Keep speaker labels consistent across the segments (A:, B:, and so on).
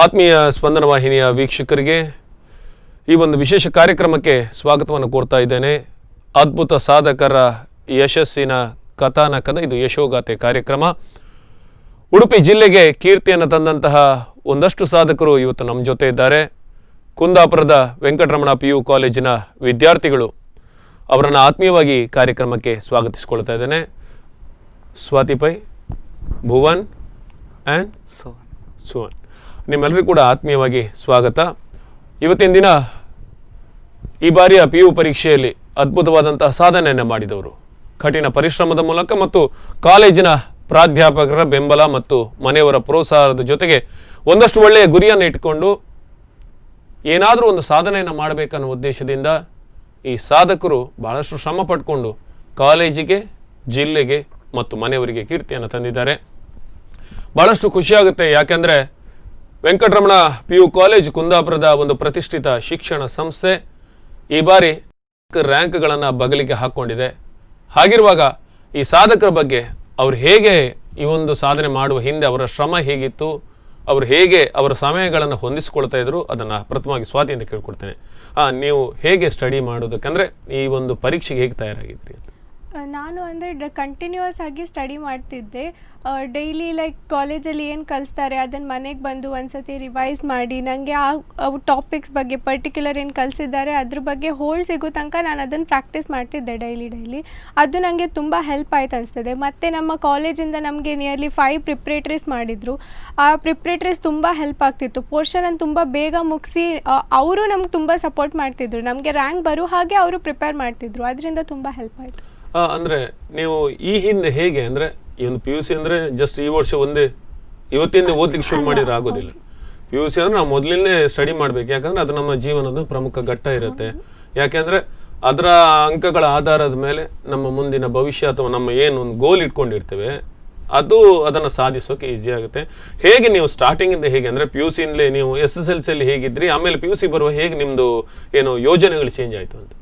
A: ಆತ್ಮೀಯ ಸ್ಪಂದನ ವಾಹಿನಿಯ ವೀಕ್ಷಕರಿಗೆ ಈ ಒಂದು ವಿಶೇಷ ಕಾರ್ಯಕ್ರಮಕ್ಕೆ ಸ್ವಾಗತವನ್ನು ಕೋರ್ತಾ ಇದ್ದೇನೆ. ಅದ್ಭುತ ಸಾಧಕರ ಯಶಸ್ಸಿನ ಕಥಾನಕದ ಇದು ಯಶೋಗಾಥೆ ಕಾರ್ಯಕ್ರಮ. ಉಡುಪಿ ಜಿಲ್ಲೆಗೆ ಕೀರ್ತಿಯನ್ನು ತಂದಂತಹ ಒಂದಷ್ಟು ಸಾಧಕರು ಇವತ್ತು ನಮ್ಮ ಜೊತೆ ಇದ್ದಾರೆ. ಕುಂದಾಪುರದ ವೆಂಕಟರಮಣ PU ಕಾಲೇಜಿನ ವಿದ್ಯಾರ್ಥಿಗಳು. ಅವರನ್ನು ಆತ್ಮೀಯವಾಗಿ ಕಾರ್ಯಕ್ರಮಕ್ಕೆ ಸ್ವಾಗತಿಸಿಕೊಳ್ತಾ ಇದ್ದೇನೆ. ಸ್ವಾತಿ ಪೈ, ಭುವನ್ ಆ್ಯಂಡ್ ಸುವನ್, ನಿಮ್ಮೆಲ್ಲರಿಗೂ ಕೂಡ ಆತ್ಮೀಯವಾಗಿ ಸ್ವಾಗತ. ಇವತ್ತಿನ ದಿನ ಈ ಬಾರಿಯ PU ಪರೀಕ್ಷೆಯಲ್ಲಿ ಅದ್ಭುತವಾದಂತಹ ಸಾಧನೆಯನ್ನು ಮಾಡಿದವರು, ಕಠಿಣ ಪರಿಶ್ರಮದ ಮೂಲಕ ಮತ್ತು ಕಾಲೇಜಿನ ಪ್ರಾಧ್ಯಾಪಕರ ಬೆಂಬಲ ಮತ್ತು ಮನೆಯವರ ಪ್ರೋತ್ಸಾಹದ ಜೊತೆಗೆ ಒಂದಷ್ಟು ಒಳ್ಳೆಯ ಗುರಿಯನ್ನು ಇಟ್ಕೊಂಡು ಏನಾದರೂ ಒಂದು ಸಾಧನೆಯನ್ನು ಮಾಡಬೇಕನ್ನೋ ಉದ್ದೇಶದಿಂದ ಈ ಸಾಧಕರು ಬಹಳಷ್ಟು ಶ್ರಮ ಪಟ್ಕೊಂಡು ಕಾಲೇಜಿಗೆ, ಜಿಲ್ಲೆಗೆ ಮತ್ತು ಮನೆಯವರಿಗೆ ಕೀರ್ತಿಯನ್ನು ತಂದಿದ್ದಾರೆ. ಬಹಳಷ್ಟು ಖುಷಿಯಾಗುತ್ತೆ. ಯಾಕೆಂದರೆ ವೆಂಕಟರಮಣ PU ಕಾಲೇಜ್ ಕುಂದಾಪುರದ ಒಂದು ಪ್ರತಿಷ್ಠಿತ ಶಿಕ್ಷಣ ಸಂಸ್ಥೆ ಈ ಬಾರಿ ರ್ಯಾಂಕ್ಗಳನ್ನು ಬಗಲಿಗೆ ಹಾಕ್ಕೊಂಡಿದೆ. ಹಾಗಿರುವಾಗ ಈ ಸಾಧಕರ ಬಗ್ಗೆ ಅವರು ಹೇಗೆ ಈ ಒಂದು ಸಾಧನೆ ಮಾಡುವ ಹಿಂದೆ ಅವರ ಶ್ರಮ ಹೇಗಿತ್ತು, ಅವರು ಹೇಗೆ ಅವರ ಸಮಯಗಳನ್ನು ಹೊಂದಿಸಿಕೊಳ್ತಾ ಇದ್ರು, ಅದನ್ನು ಪ್ರಥಮವಾಗಿ ಸ್ವಾತಿಯಿಂದ ಕೇಳ್ಕೊಡ್ತೇನೆ. ನೀವು ಹೇಗೆ ಸ್ಟಡಿ ಮಾಡೋದಕ್ಕಂದರೆ ಈ ಒಂದು ಪರೀಕ್ಷೆಗೆ ಹೇಗೆ ತಯಾರಾಗಿದ್ರಿ ಅಂತ?
B: ನಾನು ಅಂದರೆ ಕಂಟಿನ್ಯೂಯಸ್ ಆಗಿ ಸ್ಟಡಿ ಮಾಡ್ತಿದ್ದೆ. ಡೈಲಿ ಲೈಕ್ ಕಾಲೇಜಲ್ಲಿ ಏನು ಕಲಿಸ್ತಾರೆ ಅದನ್ನು ಮನೆಗೆ ಬಂದು ಒಂದ್ಸತಿ ರಿವೈಸ್ ಮಾಡಿ ನನಗೆ ಅವು ಟಾಪಿಕ್ಸ್ ಬಗ್ಗೆ ಪರ್ಟಿಕ್ಯುಲರ್ ಏನು ಕಲಿಸಿದ್ದಾರೆ ಅದ್ರ ಬಗ್ಗೆ ಹೋಲ್ಡ್ ಸಿಗೋ ತನಕ ನಾನು ಅದನ್ನು ಪ್ರಾಕ್ಟೀಸ್ ಮಾಡ್ತಿದ್ದೆ ಡೈಲಿ. ಅದು ನನಗೆ ತುಂಬ ಹೆಲ್ಪ್ ಆಯ್ತು ಅನಿಸ್ತದೆ. ಮತ್ತು ನಮ್ಮ ಕಾಲೇಜಿಂದ ನಮಗೆ ನಿಯರ್ಲಿ 5 ಪ್ರಿಪ್ರೇಟ್ರೀಸ್ ಮಾಡಿದರು. ಆ ಪ್ರಿಪ್ರೇಟ್ರೀಸ್ ತುಂಬ ಹೆಲ್ಪ್ ಆಗ್ತಿತ್ತು. ಪೋರ್ಷನನ್ನು ತುಂಬ ಬೇಗ ಮುಗಿಸಿ ಅವರು ನಮ್ಗೆ ತುಂಬ ಸಪೋರ್ಟ್ ಮಾಡ್ತಿದ್ರು. ನಮಗೆ ರ್ಯಾಂಕ್ ಬರೋ ಹಾಗೆ ಅವರು ಪ್ರಿಪೇರ್ ಮಾಡ್ತಿದ್ರು. ಅದರಿಂದ ತುಂಬ ಹೆಲ್ಪ್ ಆಯಿತು.
A: ಅಂದರೆ ನೀವು ಈ ಹಿಂದೆ ಹೇಗೆ ಅಂದರೆ ಈ ಒಂದು PUC ಅಂದರೆ ಜಸ್ಟ್ ಈ ವರ್ಷ ಒಂದೇ ಇವತ್ತಿಂದ ಓದಲಿಕ್ಕೆ ಶುರು ಮಾಡಿದ್ರೆ ಆಗೋದಿಲ್ಲ. PUC ಅಂದರೆ ನಾವು ಮೊದಲಿಂದೇ ಸ್ಟಡಿ ಮಾಡಬೇಕು. ಯಾಕಂದರೆ ಅದು ನಮ್ಮ ಜೀವನದ ಪ್ರಮುಖ ಘಟ್ಟ ಇರುತ್ತೆ. ಯಾಕೆಂದರೆ ಅದರ ಅಂಕಗಳ ಆಧಾರದ ಮೇಲೆ ನಮ್ಮ ಮುಂದಿನ ಭವಿಷ್ಯ ಅಥವಾ ನಮ್ಮ ಏನು ಒಂದು ಗೋಲ್ ಇಟ್ಕೊಂಡಿರ್ತೇವೆ ಅದನ್ನು ಸಾಧಿಸೋಕೆ ಈಸಿ ಆಗುತ್ತೆ. ಹೇಗೆ ನೀವು ಸ್ಟಾರ್ಟಿಂಗಿಂದ ಹೇಗೆ ಅಂದರೆ PUCಯಿಂದಲೇ ನೀವು SSLCಯಲ್ಲಿ ಹೇಗಿದ್ರಿ, ಆಮೇಲೆ PUC ಬರುವ ಹೇಗೆ ನಿಮ್ಮದು ಏನು ಯೋಜನೆಗಳು ಚೇಂಜ್ ಆಯಿತು ಅಂತ?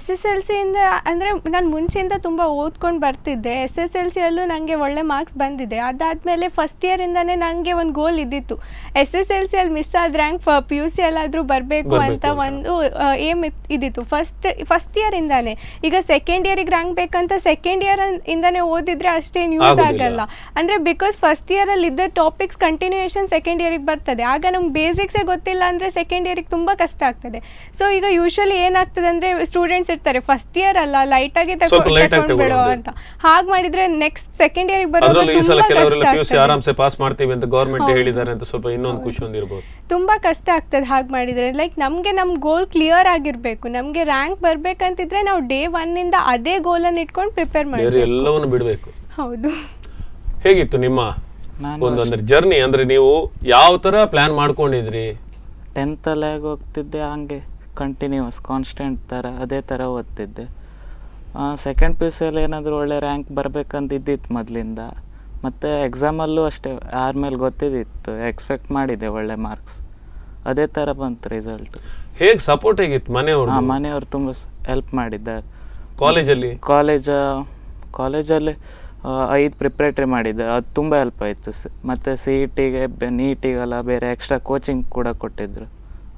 B: SSLCಯಿಂದ ಅಂದರೆ ನಾನು ಮುಂಚೆಯಿಂದ ತುಂಬ ಓದ್ಕೊಂಡು ಬರ್ತಿದ್ದೆ. SSLCಯಲ್ಲೂ ನನಗೆ ಒಳ್ಳೆ ಮಾರ್ಕ್ಸ್ ಬಂದಿದೆ. ಅದಾದಮೇಲೆ ಫಸ್ಟ್ ಇಯರಿಂದನೇ ನನಗೆ ಒಂದು ಗೋಲ್ ಇದ್ದಿತ್ತು, SSLCಯಲ್ಲಿ ಮಿಸ್ ಆದ ರ್ಯಾಂಕ್ PUC ಎಲ್ಲಾದರೂ ಬರಬೇಕು ಅಂತ ಒಂದು ಏಮ್ ಇದ್ದಿತ್ತು ಫಸ್ಟ್ ಇಯರಿಂದಾನೇ. ಈಗ ಸೆಕೆಂಡ್ ಇಯರಿಗೆ ರ್ಯಾಂಕ್ ಬೇಕಂತ ಸೆಕೆಂಡ್ ಇಂದನೇ ಓದಿದ್ರೆ ಅಷ್ಟೇನು ಯೂಸ್ ಆಗಲ್ಲ. ಅಂದರೆ ಬಿಕಾಸ್ ಫಸ್ಟ್ ಇಯರಲ್ಲಿ ಇದ್ದ ಟಾಪಿಕ್ಸ್ ಕಂಟಿನ್ಯೂಯೇಷನ್ ಸೆಕೆಂಡ್ ಇಯರಿಗೆ ಬರ್ತದೆ. ಆಗ ನಮ್ಗೆ ಬೇಸಿಕ್ಸೇ ಗೊತ್ತಿಲ್ಲ ಅಂದರೆ ಸೆಕೆಂಡ್ ಇಯರಿಗೆ ತುಂಬ ಕಷ್ಟ ಆಗ್ತದೆ. ಸೊ ಈಗ ಯೂಶ್ವಲಿ ಏನಾಗ್ತದೆ ಅಂದರೆ ಸ್ಟೂಡೆಂಟ್ಸ್ ಇರ್ತಾರೆ ಫಸ್ಟ್ ಇಯರ್ ಅಲ್ಲ ಲೈಟಾಗಿ ತಗೊಂಡ್ಬಿಡೋ ಅಂತ. ಹಾಗೆ ಮಾಡಿದ್ರೆ ನೆಕ್ಸ್ಟ್ ಸೆಕೆಂಡ್ ಇಯರಿಗೆ ತುಂಬಾ ಕಷ್ಟ ಆಗ್ತದೆ. ಹಾಗೆ ಮಾಡಿದ್ರೆ ಲೈಕ್ ನಮಗೆ ನಮ್ಮ ಗೋಲ್ ಕ್ಲಿಯರ್ ಆಗಿರ್ಬೇಕು. ನಮಗೆ ರ್ಯಾಂಕ್ ಬರ್ಬೇಕಂತಿದ್ರೆ ನಾವು ಡೇ 1 ಇಂದ ಅದೇ ಗೋಲನ್ನು ಇಟ್ಕೊಂಡು ಪ್ರಿಪೇರ್ ಮಾಡಿ
A: ಎಲ್ಲವನ್ನು ಬಿಡಬೇಕು.
B: ಹೌದು.
A: ಹೇಗಿತ್ತು ನಿಮ್ಮ ಒಂದು ಜರ್ನಿ? ಅಂದ್ರೆ ನೀವು ಯಾವ ತರ ಪ್ಲಾನ್ ಮಾಡ್ಕೊಂಡಿದ್ರಿ?
C: 10th ಅಲ್ಲೇ ಹೋಗ್ತಿದ್ದೆ, ಹಂಗೆ ಕಂಟಿನ್ಯೂಸ್ ಕಾನ್ಸ್ಟೆಂಟ್ ಥರ ಅದೇ ಥರ ಓದ್ತಿದ್ದೆ. ಸೆಕೆಂಡ್ PUCಯಲ್ಲಿ ಏನಾದರೂ ಒಳ್ಳೆ ರ್ಯಾಂಕ್ ಬರಬೇಕಂತಿದ್ದಿತ್ತು ಮೊದಲಿಂದ. ಮತ್ತು ಎಕ್ಸಾಮಲ್ಲೂ ಅಷ್ಟೇ ಆದ್ಮೇಲೆ ಗೊತ್ತಿದ್ದಿತ್ತು, ಎಕ್ಸ್ಪೆಕ್ಟ್ ಮಾಡಿದ್ದೆ ಒಳ್ಳೆ ಮಾರ್ಕ್ಸ್. ಅದೇ ಥರ ಬಂತು ರಿಸಲ್ಟ್.
A: ಹೇಗೆ ಸಪೋರ್ಟ್ ಹೇಗಿತ್ತು ಮನೆಯವರು?
C: ಮನೆಯವರು ತುಂಬ ಹೆಲ್ಪ್ ಮಾಡಿದ್ದಾರೆ. ಕಾಲೇಜಲ್ಲಿ 5 ಪ್ರಿಪ್ರೇಟ್ರಿ ಮಾಡಿದ್ದೆ, ಅದು ತುಂಬ ಹೆಲ್ಪ್ ಆಯಿತು. ಮತ್ತು CETಗೆ ನೀಟಿಗೆಲ್ಲ ಬೇರೆ ಎಕ್ಸ್ಟ್ರಾ ಕೋಚಿಂಗ್ ಕೂಡ ಕೊಟ್ಟಿದ್ದರು,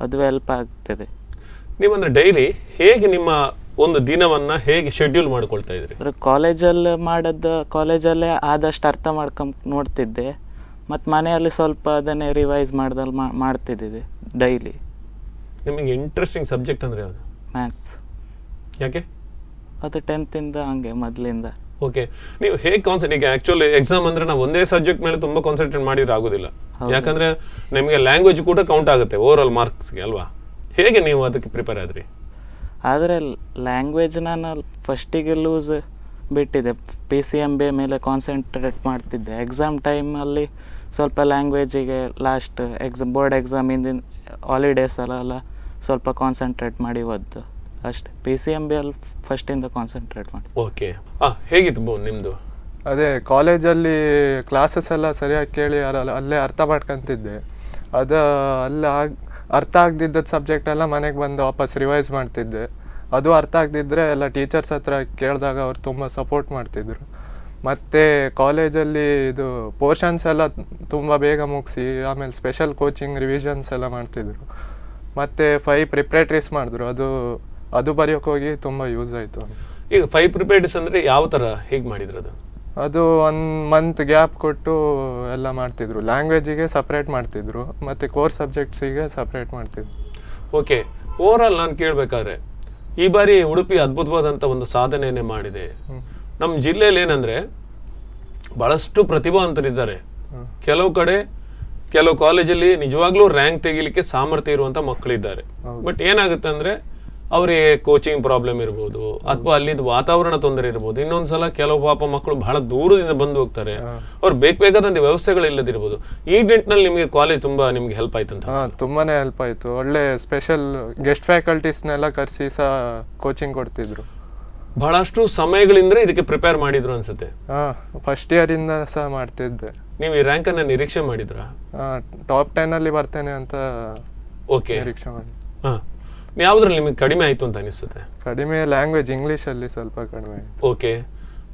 C: ಅದು ಹೆಲ್ಪ್ ಆಗ್ತದೆ.
A: ನೀವಂದ್ರೆ ಡೈಲಿ ಹೇಗೆ ನಿಮ್ಮ ಒಂದು ದಿನವನ್ನು ಹೇಗೆ ಶೆಡ್ಯೂಲ್ ಮಾಡ್ಕೊಳ್ತಾ ಇದ್ರಿ?
C: ಕಾಲೇಜಲ್ಲೇ ಆದಷ್ಟು ಅರ್ಥ ಮಾಡ್ಕೊಂಡು ನೋಡ್ತಿದ್ದೆ. ಮತ್ತು ಮನೆಯಲ್ಲಿ ಸ್ವಲ್ಪ ಅದನ್ನೇ ರಿವೈಸ್ ಮಾಡ್ತಿದ್ದೆ ಡೈಲಿ.
A: ನಿಮಗೆ ಇಂಟ್ರೆಸ್ಟಿಂಗ್ ಸಬ್ಜೆಕ್ಟ್ ಅಂದರೆ ಯಾವುದು?
C: ಮ್ಯಾಥ್ಸ್.
A: ಯಾಕೆ?
C: ಅದು 10th ಮೊದಲಿಂದ.
A: ಓಕೆ. ನೀವು ಹೇಗೆ ಈಗ ಆ್ಯಕ್ಚುಲಿ ಎಕ್ಸಾಮ್ ಅಂದರೆ ನಾವು ಒಂದೇ ಸಬ್ಜೆಕ್ಟ್ ಮೇಲೆ ತುಂಬ ಕಾನ್ಸಂಟ್ರೇಟ್ ಮಾಡಿದ್ರೆ ಆಗೋದಿಲ್ಲ. ಯಾಕಂದರೆ ನಿಮಗೆ ಲ್ಯಾಂಗ್ವೇಜ್ ಕೂಡ ಕೌಂಟ್ ಆಗುತ್ತೆ ಓವರ್ ಆಲ್ ಮಾರ್ಕ್ಸ್ಗೆ ಅಲ್ವಾ? ಹೇಗೆ ನೀವು ಅದಕ್ಕೆ ಪ್ರಿಪೇರ್ ಆದ್ರಿ?
C: ಆದರೆ ಲ್ಯಾಂಗ್ವೇಜ್ ನಾನು ಫಸ್ಟಿಗೆ ಲೂಸ್ ಬಿಟ್ಟಿದ್ದೆ, PCMB ಮೇಲೆ ಕಾನ್ಸಂಟ್ರೇಟ್ ಮಾಡ್ತಿದ್ದೆ. ಎಕ್ಸಾಮ್ ಟೈಮಲ್ಲಿ ಸ್ವಲ್ಪ ಲ್ಯಾಂಗ್ವೇಜಿಗೆ ಲಾಸ್ಟ್ ಬೋರ್ಡ್ ಎಕ್ಸಾಮ್ ಹಿಂದಿನ ಹಾಲಿಡೇಸಲ್ಲ ಸ್ವಲ್ಪ ಕಾನ್ಸಂಟ್ರೇಟ್ ಮಾಡಿ ಓದ್ದು ಅಷ್ಟೇ. PCMBಯಲ್ಲಿ ಫಸ್ಟಿಂದ ಕಾನ್ಸಂಟ್ರೇಟ್ ಮಾಡಿ.
A: ಓಕೆ. ಹೇಗಿತ್ತು ನಿಮ್ಮದು?
D: ಅದೇ ಕಾಲೇಜಲ್ಲಿ ಕ್ಲಾಸಸ್ ಎಲ್ಲ ಸರಿಯಾಗಿ ಕೇಳಿ ಅಲ್ಲೇ ಅರ್ಥ ಮಾಡ್ಕೊತಿದ್ದೆ. ಅದು ಅರ್ಥ ಆಗದಿದ್ದ ಸಬ್ಜೆಕ್ಟ್ ಎಲ್ಲ ಮನೆಗೆ ಬಂದು ವಾಪಸ್ ರಿವೈಸ್ ಮಾಡ್ತಿದ್ದೆ. ಅದು ಅರ್ಥ ಆಗದಿದ್ದರೆ ಎಲ್ಲ ಟೀಚರ್ಸ್ ಹತ್ರ ಕೇಳಿದಾಗ ಅವ್ರು ತುಂಬ ಸಪೋರ್ಟ್ ಮಾಡ್ತಿದ್ರು. ಮತ್ತು ಕಾಲೇಜಲ್ಲಿ ಇದು ಪೋರ್ಷನ್ಸ್ ಎಲ್ಲ ತುಂಬ ಬೇಗ ಮುಗಿಸಿ ಆಮೇಲೆ ಸ್ಪೆಷಲ್ ಕೋಚಿಂಗ್ ರಿವಿಷನ್ಸ್ ಎಲ್ಲ ಮಾಡ್ತಿದ್ರು. ಮತ್ತು 5 ಪ್ರಿಪ್ರೇಟ್ರೀಸ್ ಮಾಡಿದ್ರು, ಅದು ಬರೆಯೋಕೆ ಹೋಗಿ ತುಂಬ ಯೂಸ್ ಆಯಿತು.
A: ಈಗ 5 ಪ್ರಿಪೇರ್ಡ್ಸ್ ಅಂದರೆ ಯಾವ ಥರ ಹೇಗೆ ಮಾಡಿದ್ರು ಅದು?
D: ಅದು 1 ಮಂತ್ ಗ್ಯಾಪ್ ಕೊಟ್ಟು ಎಲ್ಲ ಮಾಡ್ತಿದ್ರು. ಲ್ಯಾಂಗ್ವೇಜಿಗೆ ಸಪ್ರೇಟ್ ಮಾಡ್ತಿದ್ರು ಮತ್ತು ಕೋರ್ ಸಬ್ಜೆಕ್ಟ್ಸಿಗೆ ಸಪ್ರೇಟ್ ಮಾಡ್ತಿದ್ರು.
A: ಓಕೆ, ಓವರಾಲ್ ನಾನು ಕೇಳಬೇಕಾದ್ರೆ ಈ ಬಾರಿ ಉಡುಪಿ ಅದ್ಭುತವಾದಂಥ ಒಂದು ಸಾಧನೆಯನ್ನೇ ಮಾಡಿದೆ. ನಮ್ಮ ಜಿಲ್ಲೆಯಲ್ಲಿ ಏನಂದರೆ ಭಾಳಷ್ಟು ಪ್ರತಿಭಾವಂತರಿದ್ದಾರೆ. ಕೆಲವು ಕಡೆ ಕೆಲವು ಕಾಲೇಜಲ್ಲಿ ನಿಜವಾಗ್ಲೂ ರ್ಯಾಂಕ್ ತೆಗಿಲಿಕ್ಕೆ ಸಾಮರ್ಥ್ಯ ಇರುವಂಥ ಮಕ್ಕಳಿದ್ದಾರೆ. ಬಟ್ ಏನಾಗುತ್ತೆ ಅಂದರೆ ಅವರಿಗೆ ಕೋಚಿಂಗ್ ಪ್ರಾಬ್ಲಮ್ ಇರ್ಬೋದು, ಅಥವಾ ಅಲ್ಲಿದ್ದು ವಾತಾವರಣ ತೊಂದರೆ ಇರ್ಬೋದು. ಇನ್ನೊಂದ್ಸಲ ಕೆಲವು ಪಾಪ ಮಕ್ಕಳು ಬಹಳ ದೂರದಿಂದ ಬಂದು ಹೋಗ್ತಾರೆ, ಅವ್ರು ಬೇಕಾದಂಥ ವ್ಯವಸ್ಥೆಗಳಿಲ್ಲದಿರ್ಬೋದು. ಈ ನಿಟ್ಟಿನಲ್ಲಿ ನಿಮಗೆ ಕಾಲೇಜ್ ತುಂಬ ನಿಮ್ಗೆ ಹೆಲ್ಪ್ ಆಯ್ತು ಅಂತ?
D: ತುಂಬಾ ಹೆಲ್ಪ್ ಆಯಿತು. ಒಳ್ಳೆ ಸ್ಪೆಷಲ್ ಗೆಸ್ಟ್ ಫ್ಯಾಕಲ್ಟೀಸ್ನೆಲ್ಲ ಕರೆಸಿ ಸಹ ಕೋಚಿಂಗ್ ಕೊಡ್ತಿದ್ರು.
A: ಬಹಳಷ್ಟು ಸಮಯಗಳಿಂದ ಇದಕ್ಕೆ ಪ್ರಿಪೇರ್ ಮಾಡಿದ್ರು ಅನ್ಸುತ್ತೆ.
D: ಫಸ್ಟ್ ಇಯರಿಂದ ಸಹ ಮಾಡ್ತಿದ್ದೆ.
A: ನೀವು ಈ ರ್ಯಾಂಕನ್ನು ನಿರೀಕ್ಷೆ ಮಾಡಿದ್ರಾ?
D: ಟಾಪ್ 10 ಬರ್ತೇನೆ ಅಂತ
A: ಓಕೆ,
D: ನಿರೀಕ್ಷೆ ಮಾಡಿ.
A: ಹಾಂ, ಯಾವುದ್ರಲ್ಲಿ ನಿಮಗೆ ಕಡಿಮೆ ಆಯಿತು ಅಂತ ಅನಿಸುತ್ತೆ?
D: ಕಡಿಮೆ ಲ್ಯಾಂಗ್ವೇಜ್, ಇಂಗ್ಲೀಷಲ್ಲಿ ಸ್ವಲ್ಪ ಕಡಿಮೆ ಆಯಿತು.
A: ಓಕೆ,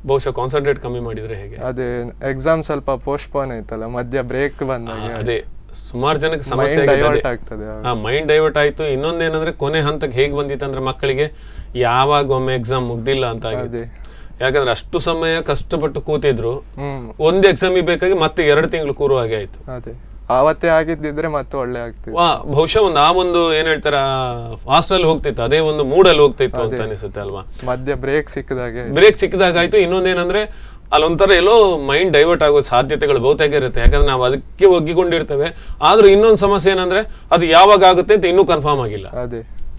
A: ಬಹುಶಃ ಕಾನ್ಸಂಟ್ರೇಟ್ ಕಮ್ಮಿ ಮಾಡಿದರೆ ಹೇಗೆ?
D: ಅದೇ ಎಕ್ಸಾಮ್ ಸ್ವಲ್ಪ ಪೋಸ್ಟ್ಪೋನ್ ಆಯ್ತಲ್ಲ, ಮಧ್ಯ ಬ್ರೇಕ್ ಬಂದಾಗ
A: ಅದೇ ಸುಮಾರು ಜನಕ್ಕೆ ಸಮಸ್ಯೆ
D: ಆಗ್ತದೆ.
A: ಮೈಂಡ್ ಡೈವರ್ಟ್ ಆಯಿತು. ಇನ್ನೊಂದೇನಂದ್ರೆ ಕೊನೆ ಹಂತಕ್ಕೆ ಹೇಗೆ ಬಂದಿತ್ತು ಅಂದ್ರೆ ಮಕ್ಕಳಿಗೆ ಯಾವಾಗ ಒಮ್ಮೆ ಎಕ್ಸಾಮ್ ಮುಗ್ದಿಲ್ಲ ಅಂತ ಆಗಿದೆ. ಯಾಕಂದ್ರೆ ಅಷ್ಟು ಸಮಯ ಕಷ್ಟಪಟ್ಟು ಕೂತಿದ್ರು, ಒಂದು ಎಕ್ಸಾಮಿಗೆ ಬೇಕಾಗಿ ಮತ್ತೆ 2 ತಿಂಗಳು ಕೂರುವ ಹಾಗೆ ಆಯ್ತು.
D: ಅದೇ ಆವತ್ತೇ ಆಗಿದ್ದಿದ್ರೆ ಮತ್ತೆ ಒಳ್ಳೆ ಆಗ್ತಿತ್ತು.
A: ಬಹುಶಃ ಒಂದು ಏನ್ ಹೇಳ್ತಾರ ಹಾಸ್ಟೆಲ್ ಹೋಗ್ತಿತ್ತು, ಅದೇ ಒಂದು ಮೂಡಲ್ಲಿ ಹೋಗ್ತಿತ್ತು ಅಂತ ಅನಿಸುತ್ತೆ ಅಲ್ವಾ?
D: ಮಧ್ಯ ಬ್ರೇಕ್
A: ಸಿಕ್ಕಿದಾಗ ಆಯ್ತು. ಇನ್ನೊಂದೇನಂದ್ರೆ ಅಲ್ಲೊಂಥರ ಎಲ್ಲೋ ಮೈಂಡ್ ಡೈವರ್ಟ್ ಆಗೋ ಸಾಧ್ಯತೆಗಳು ಬಹುತೇಕ ಇರುತ್ತೆ. ಯಾಕಂದ್ರೆ ನಾವು ಅದಕ್ಕೆ ಒಗ್ಗಿಕೊಂಡಿರ್ತೇವೆ. ಆದ್ರೂ ಇನ್ನೊಂದು ಸಮಸ್ಯೆ ಏನಂದ್ರೆ ಅದು ಯಾವಾಗ ಆಗುತ್ತೆ ಅಂತ ಇನ್ನೂ ಕನ್ಫರ್ಮ್ ಆಗಿಲ್ಲ.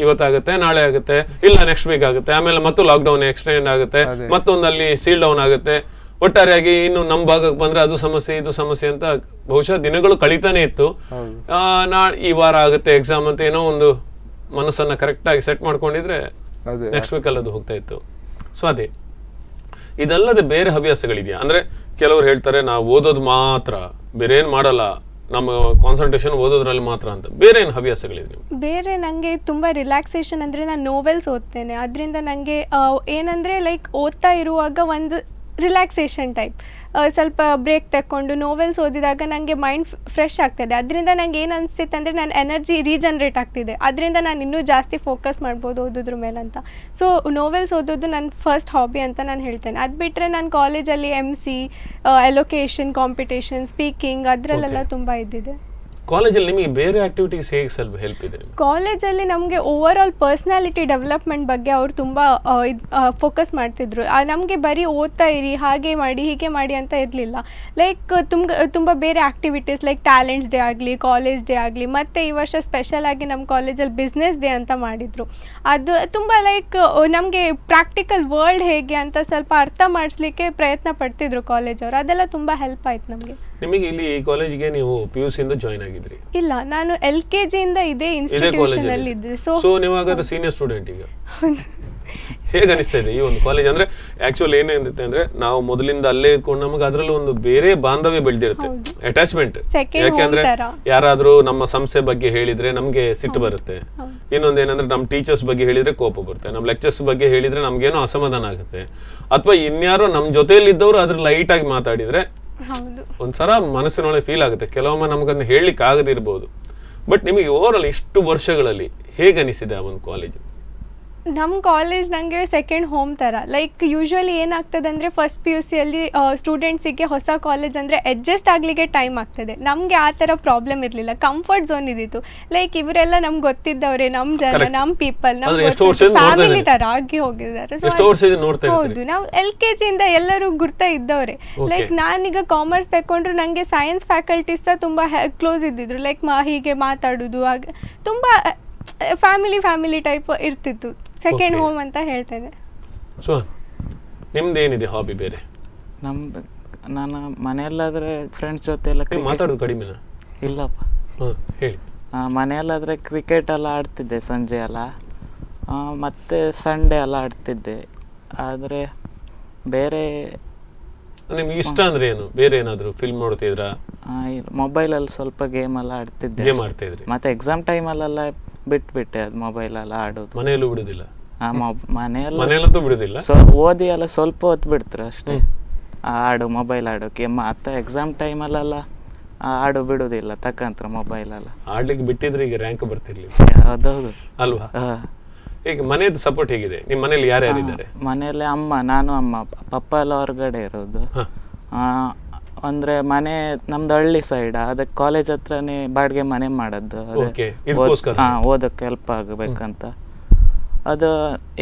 A: ಇವತ್ತಾಗುತ್ತೆ, ನಾಳೆ ಆಗುತ್ತೆ, ಇಲ್ಲ ನೆಕ್ಸ್ಟ್ ವೀಕ್ ಆಗುತ್ತೆ, ಆಮೇಲೆ ಮತ್ತು ಲಾಕ್ಡೌನ್ ಎಕ್ಸ್ಟೆಂಡ್ ಆಗುತ್ತೆ, ಮತ್ತೊಂದು ಅಲ್ಲಿ ಸೀಲ್ ಡೌನ್ ಆಗುತ್ತೆ. ಒಟ್ಟಾರೆಯಾಗಿ ಇನ್ನು ನಮ್ಮ ಭಾಗಕ್ಕೆ ಬಂದ್ರೆ ಅದು ಸಮಸ್ಯೆ ಇದು ಸಮಸ್ಯೆ ಅಂತ ಬಹುಶಃ ದಿನಗಳು ಕಳೀತಾನೆ ಇತ್ತು. ಈ ವಾರ ಆಗುತ್ತೆ ಎಕ್ಸಾಮ್ ಅಂತ ಏನೋ ಒಂದು ಮನಸ್ಸನ್ನ ಕರೆಕ್ಟ್ ಆಗಿ ಸೆಟ್ ಮಾಡ್ಕೊಂಡಿದ್ರೆ ನೆಕ್ಸ್ಟ್ ವೀಕ್ ಅಲ್ಲಿ ಅದು ಹೋಗ್ತಾ ಇತ್ತು. ಸೊ ಅದೇ, ಇದಲ್ಲದೆ ಬೇರೆ ಹವ್ಯಾಸಗಳಿದೆಯಾ? ಅಂದ್ರೆ ಕೆಲವರು ಹೇಳ್ತಾರೆ ನಾವು ಓದೋದು ಮಾತ್ರ, ಬೇರೆ ಏನ್ ಮಾಡಲ್ಲ, ನಮ್ಮ ಕಾನ್ಸಂಟ್ರೇಷನ್ ಓದೋದ್ರಲ್ಲಿ ಮಾತ್ರ ಅಂತ. ಬೇರೆ ಏನು ಹವ್ಯಾಸಗಳಿದೆ?
B: ಬೇರೆ ನನಗೆ ತುಂಬ ರಿಲ್ಯಾಕ್ಸೇಷನ್ ಅಂದರೆ ನಾನು ನೋವೆಲ್ಸ್ ಓದ್ತೇನೆ. ಅದರಿಂದ ನನಗೆ ಏನಂದರೆ ಲೈಕ್ ಓದ್ತಾ ಇರುವಾಗ ಒಂದು ರಿಲ್ಯಾಕ್ಸೇಷನ್ ಟೈಪ್, ಸ್ವಲ್ಪ ಬ್ರೇಕ್ ತಗೊಂಡು ನೋವೆಲ್ಸ್ ಓದಿದಾಗ ನನಗೆ ಮೈಂಡ್ ಫ್ರೆಶ್ ಆಗ್ತದೆ. ಅದರಿಂದ ನಂಗೆ ಏನು ಅನಿಸ್ತಿತ್ತು ಅಂದರೆ ನನ್ನ ಎನರ್ಜಿ ರೀಜನ್ರೇಟ್ ಆಗ್ತಿದೆ. ಅದರಿಂದ ನಾನು ಇನ್ನೂ ಜಾಸ್ತಿ ಫೋಕಸ್ ಮಾಡ್ಬೋದು ಓದೋದ್ರ ಮೇಲೆ ಅಂತ. ಸೊ ನೋವೆಲ್ಸ್ ಓದೋದು ನನ್ನ ಫಸ್ಟ್ ಹಾಬಿ ಅಂತ ನಾನು ಹೇಳ್ತೇನೆ. ಅದು ಬಿಟ್ಟರೆ ನಾನು ಕಾಲೇಜಲ್ಲಿ MC, ಎಲೊಕೇಶನ್ ಕಾಂಪಿಟೇಷನ್, ಸ್ಪೀಕಿಂಗ್ ಅದರಲ್ಲೆಲ್ಲ ತುಂಬ ಇದ್ದಿದೆ.
A: ಕಾಲೇಜಲ್ಲಿ ನಿಮಗೆ ಬೇರೆ ಆಕ್ಟಿವಿಟೀಸ್ ಹೇಗೆ ಸ್ವಲ್ಪ ಹೆಲ್ಪ್ ಇದೆ?
B: ಕಾಲೇಜಲ್ಲಿ ನಮಗೆ ಓವರ್ ಆಲ್ ಪರ್ಸ್ನಾಲಿಟಿ ಡೆವಲಪ್ಮೆಂಟ್ ಬಗ್ಗೆ ಅವರು ತುಂಬ ಫೋಕಸ್ ಮಾಡ್ತಿದ್ರು. ನಮಗೆ ಬರೀ ಓದ್ತಾ ಇರಿ, ಹಾಗೆ ಮಾಡಿ ಹೀಗೆ ಮಾಡಿ ಅಂತ ಇರಲಿಲ್ಲ. ಲೈಕ್ ತುಂಬ ಬೇರೆ ಆ್ಯಕ್ಟಿವಿಟೀಸ್ ಲೈಕ್ ಟ್ಯಾಲೆಂಟ್ಸ್ ಡೇ ಆಗಲಿ, ಕಾಲೇಜ್ ಡೇ ಆಗಲಿ, ಮತ್ತು ಈ ವರ್ಷ ಸ್ಪೆಷಲ್ ಆಗಿ ನಮ್ಮ ಕಾಲೇಜಲ್ಲಿ ಬಿಸ್ನೆಸ್ ಡೇ ಅಂತ ಮಾಡಿದರು. ಅದು ತುಂಬ ಲೈಕ್ ನಮಗೆ ಪ್ರಾಕ್ಟಿಕಲ್ ವರ್ಲ್ಡ್ ಹೇಗೆ ಅಂತ ಸ್ವಲ್ಪ ಅರ್ಥ ಮಾಡಿಸ್ಲಿಕ್ಕೆ ಪ್ರಯತ್ನ ಪಡ್ತಿದ್ರು ಕಾಲೇಜವರು. ಅದೆಲ್ಲ ತುಂಬ ಹೆಲ್ಪ್ ಆಯ್ತು ನಮಗೆ.
A: ನಿಮಗೆ ಇಲ್ಲಿ ಈ ಕಾಲೇಜಿಗೆ ನೀವು PUC ಇಂದ ಜಾಯಿನ್ ಆಗಿದ್ರಿ?
B: ಇಲ್ಲ, ನಾನು LKG ಇಂದ ಇದೇ ಇನ್ಸ್ಟಿಟ್ಯೂಷನ್ ಅಲ್ಲಿ ಇದ್ದೆ.
A: ಸೊ ನೀವು ಹಾಗಾದ್ರೆ ಸೀನಿಯರ್ ಸ್ಟೂಡೆಂಟ್ ಈಗ. ಹೇಗೆ ಅನಿಸ್ತಾ ಇದೆ ಈ ಒಂದು ಕಾಲೇಜ್? ಅಂದ್ರೆ ಆಕ್ಚುಲಿ ಏನಿರುತ್ತೆ ಅಂದ್ರೆ ನಾವು ಮೊದಲಿಂದ ಅಲ್ಲೇ ಇದ್ಕೊಂಡು ನಮಗೆ ಅದರಲ್ಲೂ ಒಂದು ಬೇರೆ ಬಾಂಧವ್ಯ ಬೆಳೆದಿರುತ್ತೆ, ಅಟ್ಯಾಚ್ಮೆಂಟ್. ಯಾಕೆಂದ್ರೆ ಯಾರಾದ್ರೂ ನಮ್ಮ ಸಂಸ್ಥೆ ಬಗ್ಗೆ ಹೇಳಿದ್ರೆ ನಮ್ಗೆ ಸಿಟ್ಟು ಬರುತ್ತೆ. ಇನ್ನೊಂದೇನಂದ್ರೆ ನಮ್ಮ ಟೀಚರ್ಸ್ ಬಗ್ಗೆ ಹೇಳಿದ್ರೆ ಕೋಪ ಬರುತ್ತೆ, ನಮ್ಮ ಲೆಕ್ಚರ್ಸ್ ಬಗ್ಗೆ ಹೇಳಿದ್ರೆ ನಮ್ಗೇನೋ ಅಸಮಾಧಾನ ಆಗುತ್ತೆ. ಅಥವಾ ಇನ್ಯಾರೋ ನಮ್ಮ ಜೊತೆಯಲ್ಲಿ ಇದ್ದವರು ಅದ್ರ ಲೈಟ್ ಆಗಿ ಮಾತಾಡಿದ್ರೆ ಒಂದ್ಸಲ ಮನಸ್ಸಿನೊಳಗೆ ಫೀಲ್ ಆಗುತ್ತೆ. ಕೆಲವೊಮ್ಮೆ ನಮಗನ್ನು ಹೇಳಲಿಕ್ಕೆ ಆಗದಿರ್ಬೋದು. ಬಟ್ ನಿಮಗೆ ಓವರಾಲ್ ಇಷ್ಟು ವರ್ಷಗಳಲ್ಲಿ ಹೇಗೆ ಅನಿಸಿದೆ ಆ ಒಂದು ಕಾಲೇಜ್?
B: ನಮ್ಮ ಕಾಲೇಜ್ ನನಗೆ ಸೆಕೆಂಡ್ ಹೋಮ್ ಥರ. ಲೈಕ್ ಯೂಶ್ವಲಿ ಏನಾಗ್ತದೆ ಅಂದರೆ ಫಸ್ಟ್ PUCಯಲ್ಲಿ ಸ್ಟೂಡೆಂಟ್ಸಿಗೆ ಹೊಸ ಕಾಲೇಜ್ ಅಂದರೆ ಅಡ್ಜಸ್ಟ್ ಆಗಲಿಕ್ಕೆ ಟೈಮ್ ಆಗ್ತದೆ. ನಮಗೆ ಆ ಥರ ಪ್ರಾಬ್ಲಮ್ ಇರಲಿಲ್ಲ, ಕಂಫರ್ಟ್ ಝೋನ್ ಇದ್ದಿತ್ತು. ಲೈಕ್ ಇವರೆಲ್ಲ ನಮ್ಗೆ ಗೊತ್ತಿದ್ದವ್ರೆ, ನಮ್ಮ ಜನ, ನಮ್ಮ ಪೀಪಲ್, ನಮ್ಮ ಫ್ಯಾಮಿಲಿ ಥರ ಆಗಿ ಹೋಗಿದ್ದಾರೆ. ಹೌದು, ನಾವು LKG ಇಂದ ಎಲ್ಲರೂ ಗುರ್ತಾ ಇದ್ದವ್ರೆ. ಲೈಕ್ ನಾನೀಗ ಕಾಮರ್ಸ್ ತಗೊಂಡ್ರು ನನಗೆ ಸೈನ್ಸ್ ಫ್ಯಾಕಲ್ಟೀಸ್ ಸಹ ತುಂಬ ಕ್ಲೋಸ್ ಇದ್ದಿದ್ರು. ಲೈಕ್ ಹೀಗೆ ಮಾತಾಡೋದು, ಹಾಗೆ ತುಂಬ ಫ್ಯಾಮಿಲಿ ಟೈಪ್ ಇರ್ತಿತ್ತು. ಸೆಕೆಂಡ್ ಹೋಮ್ ಅಂತ ಹೇಳ್ತೇನೆ.
A: ಸೊ ನಿಮ್ದೇನಿದೆ ಹಾಬಿ ಬೇರೆ?
C: ನಮ್ದು ನಾನು ಮನೆಯಲ್ಲಾದರೆ ಫ್ರೆಂಡ್ಸ್ ಜೊತೆ ಎಲ್ಲ
A: ಮಾತಾಡೋದು ಕಡಿಮೆನಾ?
C: ಇಲ್ಲಪ್ಪ,
A: ಹೇಳಿ.
C: ಮನೆಯಲ್ಲಾದರೆ ಕ್ರಿಕೆಟ್ ಎಲ್ಲ ಆಡ್ತಿದ್ದೆ ಸಂಜೆ ಎಲ್ಲ, ಮತ್ತು ಸಂಡೇ ಎಲ್ಲ ಆಡ್ತಿದ್ದೆ. ಆದರೆ ಬೇರೆ
A: ನಿಮ್ಗೆ ಇಷ್ಟ ಅಂದ್ರೆ ಏನು? ಬೇರೆ ಏನಾದರೂ ಫಿಲ್ಮ್ ನೋಡ್ತಿದ್ರಾ?
C: ಮೊಬೈಲಲ್ಲಿ ಸ್ವಲ್ಪ ಗೇಮ್ ಎಲ್ಲ ಆಡ್ತಿದ್ದೆ.
A: ಗೇಮ್ ಆಡ್ತಿದ್ರಿ?
C: ಮತ್ತು ಎಕ್ಸಾಮ್ ಟೈಮಲ್ಲೆಲ್ಲ ಬಿಟ್ಬಿಟ್ಟೆ ಅದು ಮೊಬೈಲೆಲ್ಲ ಆಡೋದು.
A: ಮನೆಯಲ್ಲೂ ಬಿಡುದಿಲ್ಲ?
C: ಮನೆಯಲ್ಲಂತೂ
A: ಬಿಡುದಿಲ್ಲ.
C: ಓದಿ ಎಲ್ಲ ಸ್ವಲ್ಪ ಹೊತ್ತು ಬಿಡ್ತಾರೆ ಅಷ್ಟೇ. ಆ ಹಾಡು ಮೊಬೈಲ್ ಆಡೋಕ್ಕೆ ಮತ್ತು ಎಕ್ಸಾಮ್ ಟೈಮಲ್ಲೆಲ್ಲ ಆ ಹಾಡು ಬಿಡೋದಿಲ್ಲ ತಕ್ಕಂತ್ರ ಮೊಬೈಲೆಲ್ಲ.
A: ಆಡ್ಲಿಕ್ಕೆ ಬಿಟ್ಟಿದ್ರೆ ಈಗ ರ್ಯಾಂಕ್ ಬರ್ತಿರ್ಲಿ
C: ಅದೌದು
A: ಅಲ್ವಾ? ಈಗ ಮನೆಯದ್ದು ಸಪೋರ್ಟ್ ಹೇಗಿದೆ? ನಿಮ್ಮ ಮನೇಲಿ ಯಾರ್ಯಾರಿದ್ದಾರೆ?
C: ಮನೆಯಲ್ಲಿ ಅಮ್ಮ, ನಾನು, ಅಮ್ಮ, ಪಪ್ಪ ಎಲ್ಲ ಹೊರಗಡೆ ಇರೋದು. ಅಂದರೆ ಮನೆ ನಮ್ದು ಹಳ್ಳಿ ಸೈಡ್, ಅದಕ್ಕೆ ಕಾಲೇಜ್ ಹತ್ರನೇ ಬಾಡಿಗೆ ಮನೆ ಮಾಡೋದು. ಓದಕ್ಕೆ ಹೆಲ್ಪ್ ಆಗಬೇಕಂತ ಅದು